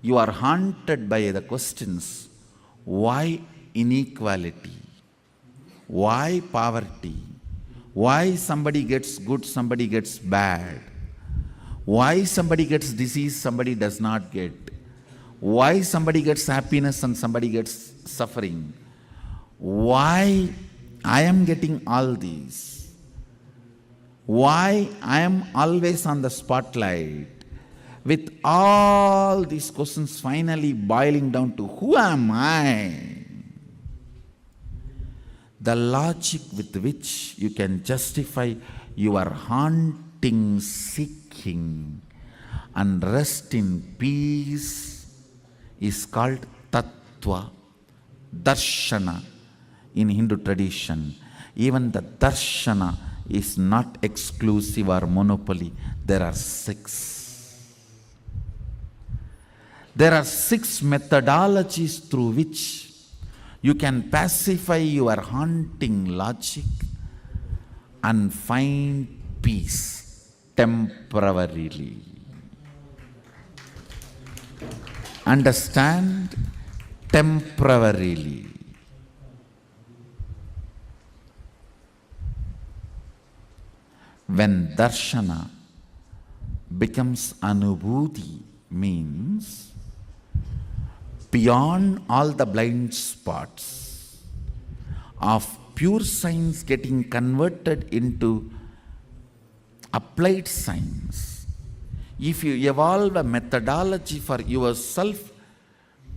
you are haunted by the questions, why inequality? Why poverty? Why somebody gets good, somebody gets bad? Why somebody gets disease, somebody does not get? Why somebody gets happiness and somebody gets suffering? Why I am getting all these? Why I am always on the spotlight? With all these questions finally boiling down to who am I? The logic with which you can justify your haunting, seeking and rest in peace is called
tattva, darshana. In Hindu tradition, even the darshana is not exclusive or monopoly. There are 6. There are 6 methodologies through which you can pacify your haunting logic and find peace temporarily. Understand? Temporarily. When darshana becomes anubhuti, means beyond all the blind spots of pure science getting converted into applied science. If you evolve a methodology for yourself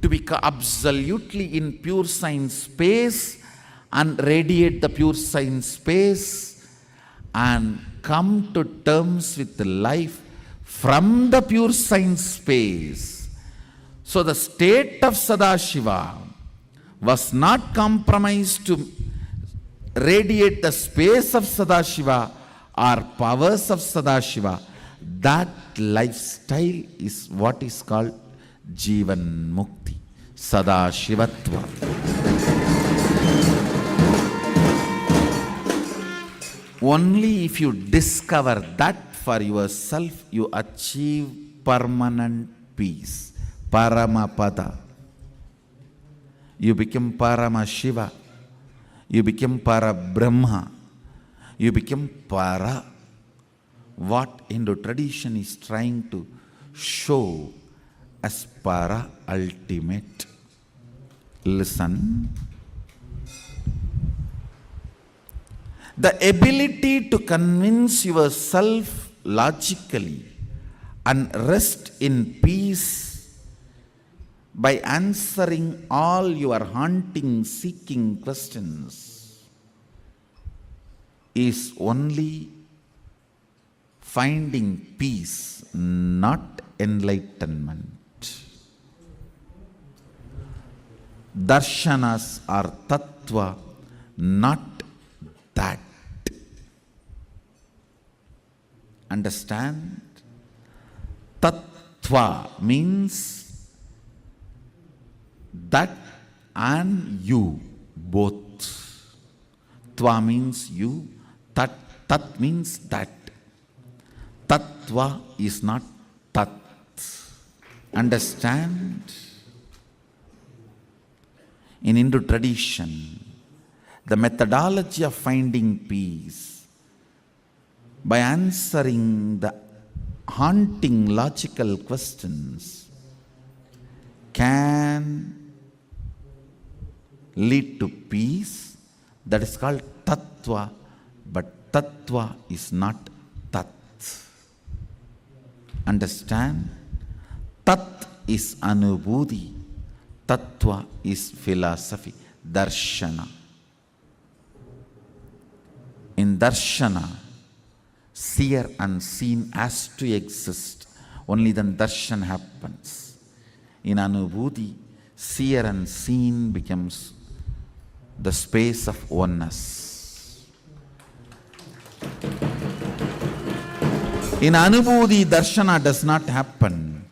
to become absolutely in pure science space and radiate the pure science space and come to terms with life from the pure science space. So the state of Sadashiva was not compromised to radiate the space of Sadashiva or powers of Sadashiva. That lifestyle is what is called Jivan Mukti, Sadashivatva. Only if you discover that for yourself, you achieve permanent peace, Paramapada. You become Paramashiva, you become Parabrahma, you become Para. What Hindu tradition is trying to show as Para ultimate. Listen. The ability to convince yourself logically and rest in peace by answering all your haunting, seeking questions is only finding peace, not enlightenment. Darshanas are tattva, not that. Understand? Tattva means that and you both. Tva means you, tat means that. Tattva is not tat. Understand? In Hindu tradition, the methodology of finding peace by answering the haunting logical questions can lead to peace. That is called tattva, but tattva is not tat. Understand? Tat is anubhuti, tattva is philosophy, darshana. In darshana, seer and seen has to exist. Only then darshan happens. In anubhuti, seer and seen becomes the space of oneness. In anubhuti, darshana does not happen.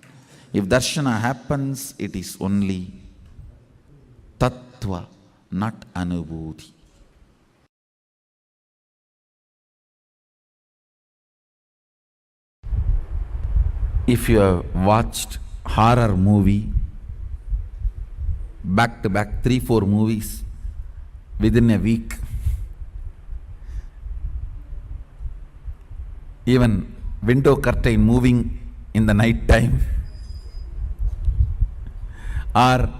If darshana happens, it is only tattva, not anubhuti. If you have watched horror movie, back to back 3-4 movies within a week, even window curtain moving in the night time, or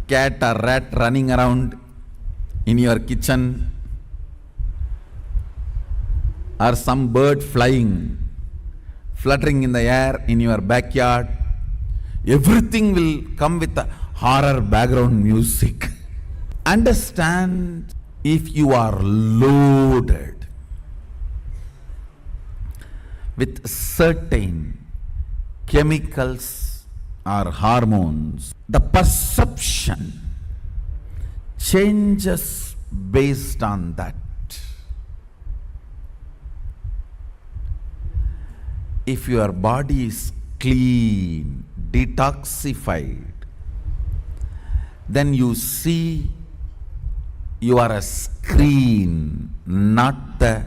cat or rat running around in your kitchen, or some bird fluttering in the air in your backyard, everything will come with a horror background music. Understand, if you are loaded with certain chemicals
or hormones, the perception changes based on that. If your body is clean, detoxified, then you see you are a screen, not the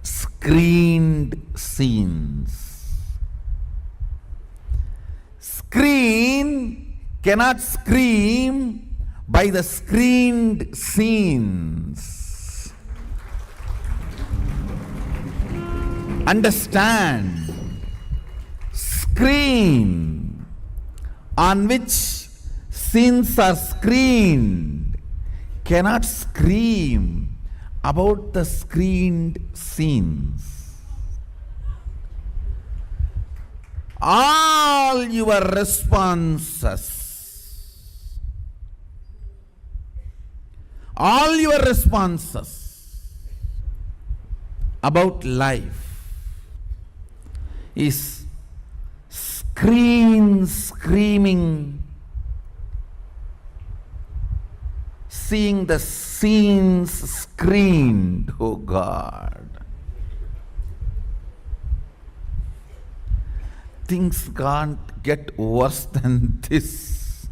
screened scenes. Screen cannot scream by the screened scenes. Understand, screen on which scenes are screened cannot scream about the screened scenes. All your responses, about life is screaming, seeing the scenes screened. Oh God. Things can't get worse than this.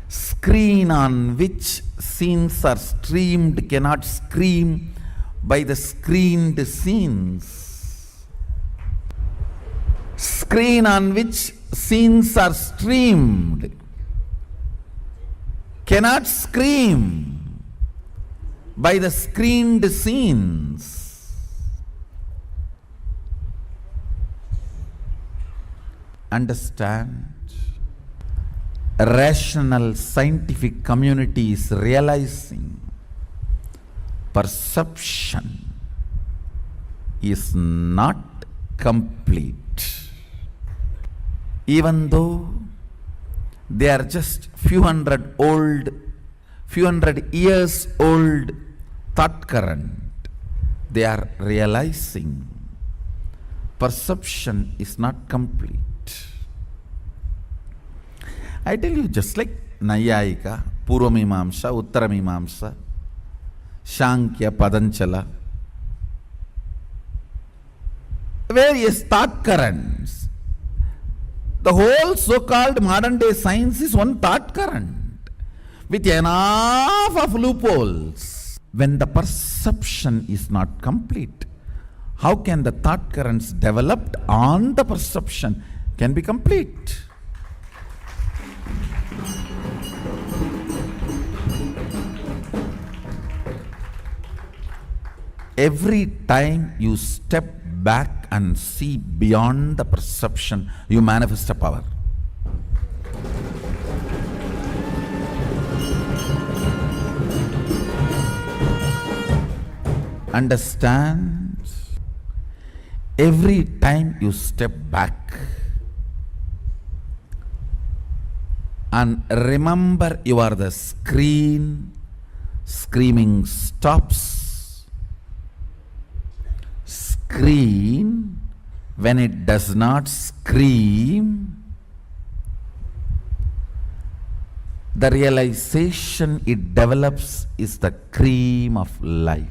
Screen on which scenes are streamed cannot scream by the screened scenes. Screen on which scenes are streamed cannot scream by the screened scenes. Understand? A rational scientific community is realizing perception is not complete. Even though they are just few hundred years old thought current, they are realizing perception is not complete. I tell you, just like Nayayika, Purvamimamsa, Uttaramimamsa, Shankya, Padanchala, various thought currents. The whole so-called modern day science is one thought current with enough of loopholes. When the perception is not complete, how can the thought currents developed on the perception can be complete? Every time you step back and see beyond the perception, you manifest a power. Understand? Every time you step back and remember you are the screen, screaming stops. Screen, when it does not scream, the realization it develops is the cream of life.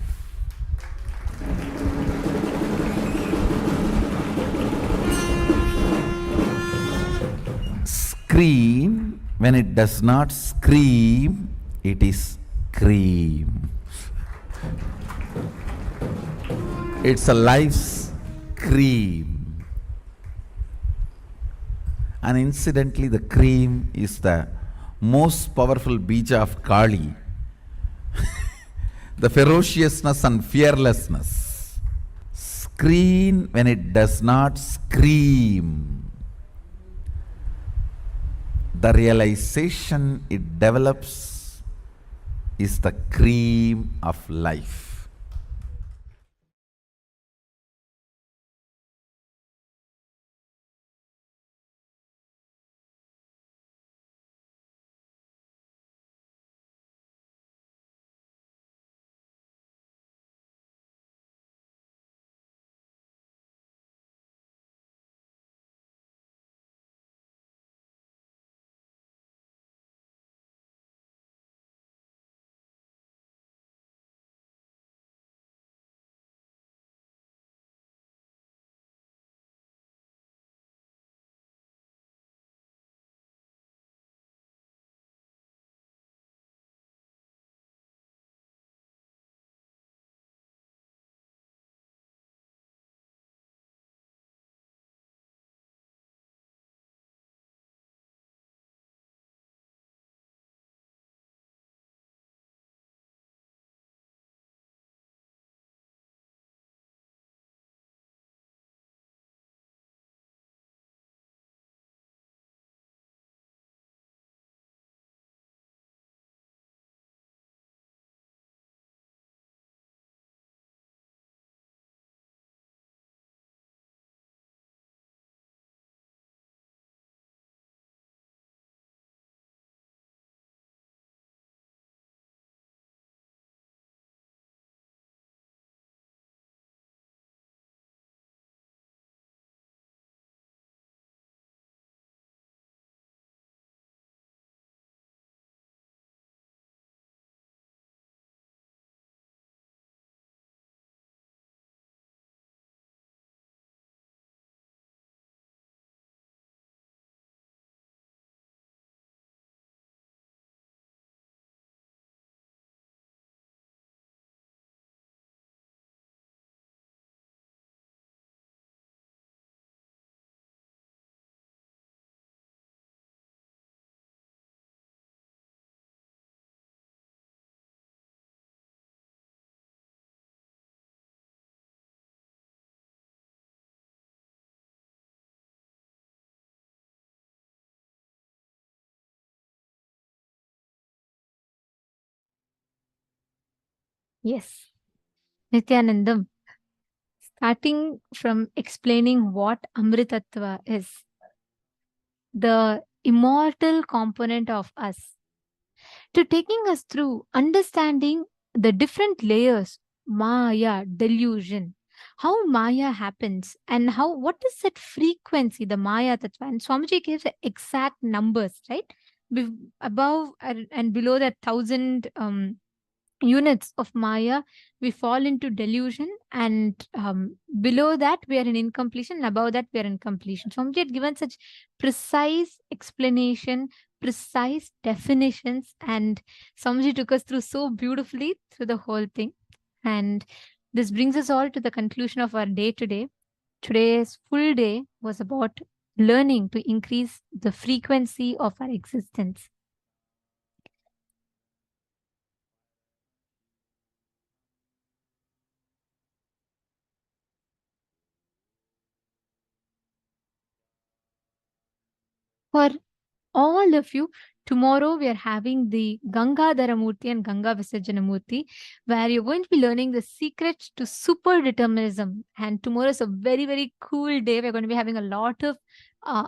Screen, when it does not scream, it is cream. It's a life's cream. And incidentally, the cream is the most powerful bija of Kali. The ferociousness and fearlessness. Screen, when it does not scream, the realization it develops is the cream of life.
Yes. Nithyanandam, starting from explaining what Amritattva is, the immortal component of us, to taking us through understanding the different layers, Maya, delusion, how Maya happens, and how what is that frequency, the Maya Tattva. And Swamiji gives the exact numbers, right? Above and below that 1,000 units of Maya, we fall into delusion, and below that we are in incompletion, and above that we are in completion. Swamiji had given such precise explanation, precise definitions, and Swamiji took us through so beautifully through the whole thing. And this brings us all to the conclusion of our day today. Today's full day was about learning to increase the frequency of our existence. For all of you, tomorrow we are having the Gangadhara Murty and Ganga Visarjana Murty, where you're going to be learning the secrets to super determinism. And tomorrow is a very, very cool day. We're going to be having a lot of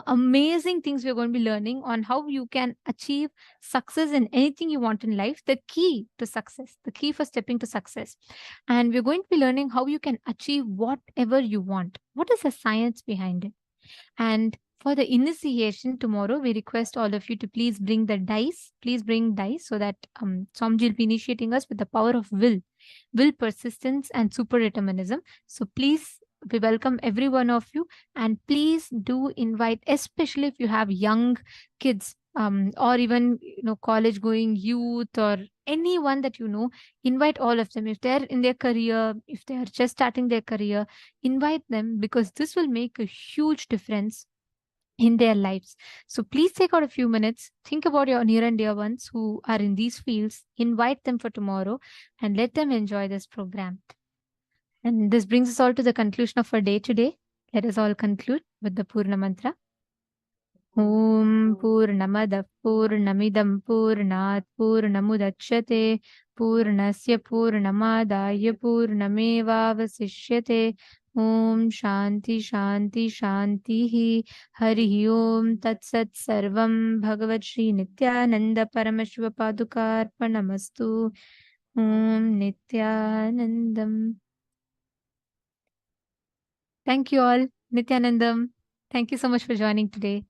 amazing things we're going to be learning on how you can achieve success in anything you want in life, the key to success, the key for stepping to success. And we're going to be learning how you can achieve whatever you want. What is the science behind it? And for the initiation tomorrow, we request all of you to please bring the dice. Please bring dice so that Swamiji will be initiating us with the power of will, persistence, and super determinism. So please, we welcome every one of you, and please do invite, especially if you have young kids, or even college going youth, or anyone that you know, invite all of them. If they're in their career, if they are just starting their career, invite them, because this will make a huge difference in their lives. So please take out a few minutes, think about your near and dear ones who are in these fields, invite them for tomorrow, and let them enjoy this program. And this brings us all to the conclusion of our day today. Let us all conclude with the Purna Mantra. Om Purnamadah Purnamidam Purnat Purnamudachyate Purnasya Purnamadaya Purnamevavasishyate. Om Shanti Shanti Shanti Hari Om Tat Sat Sarvam Bhagavat Shri Nithyananda Paramashiva Padukarpanamastu. Om Nithyanandam. Thank you all. Nithyanandam, thank you so much for joining today.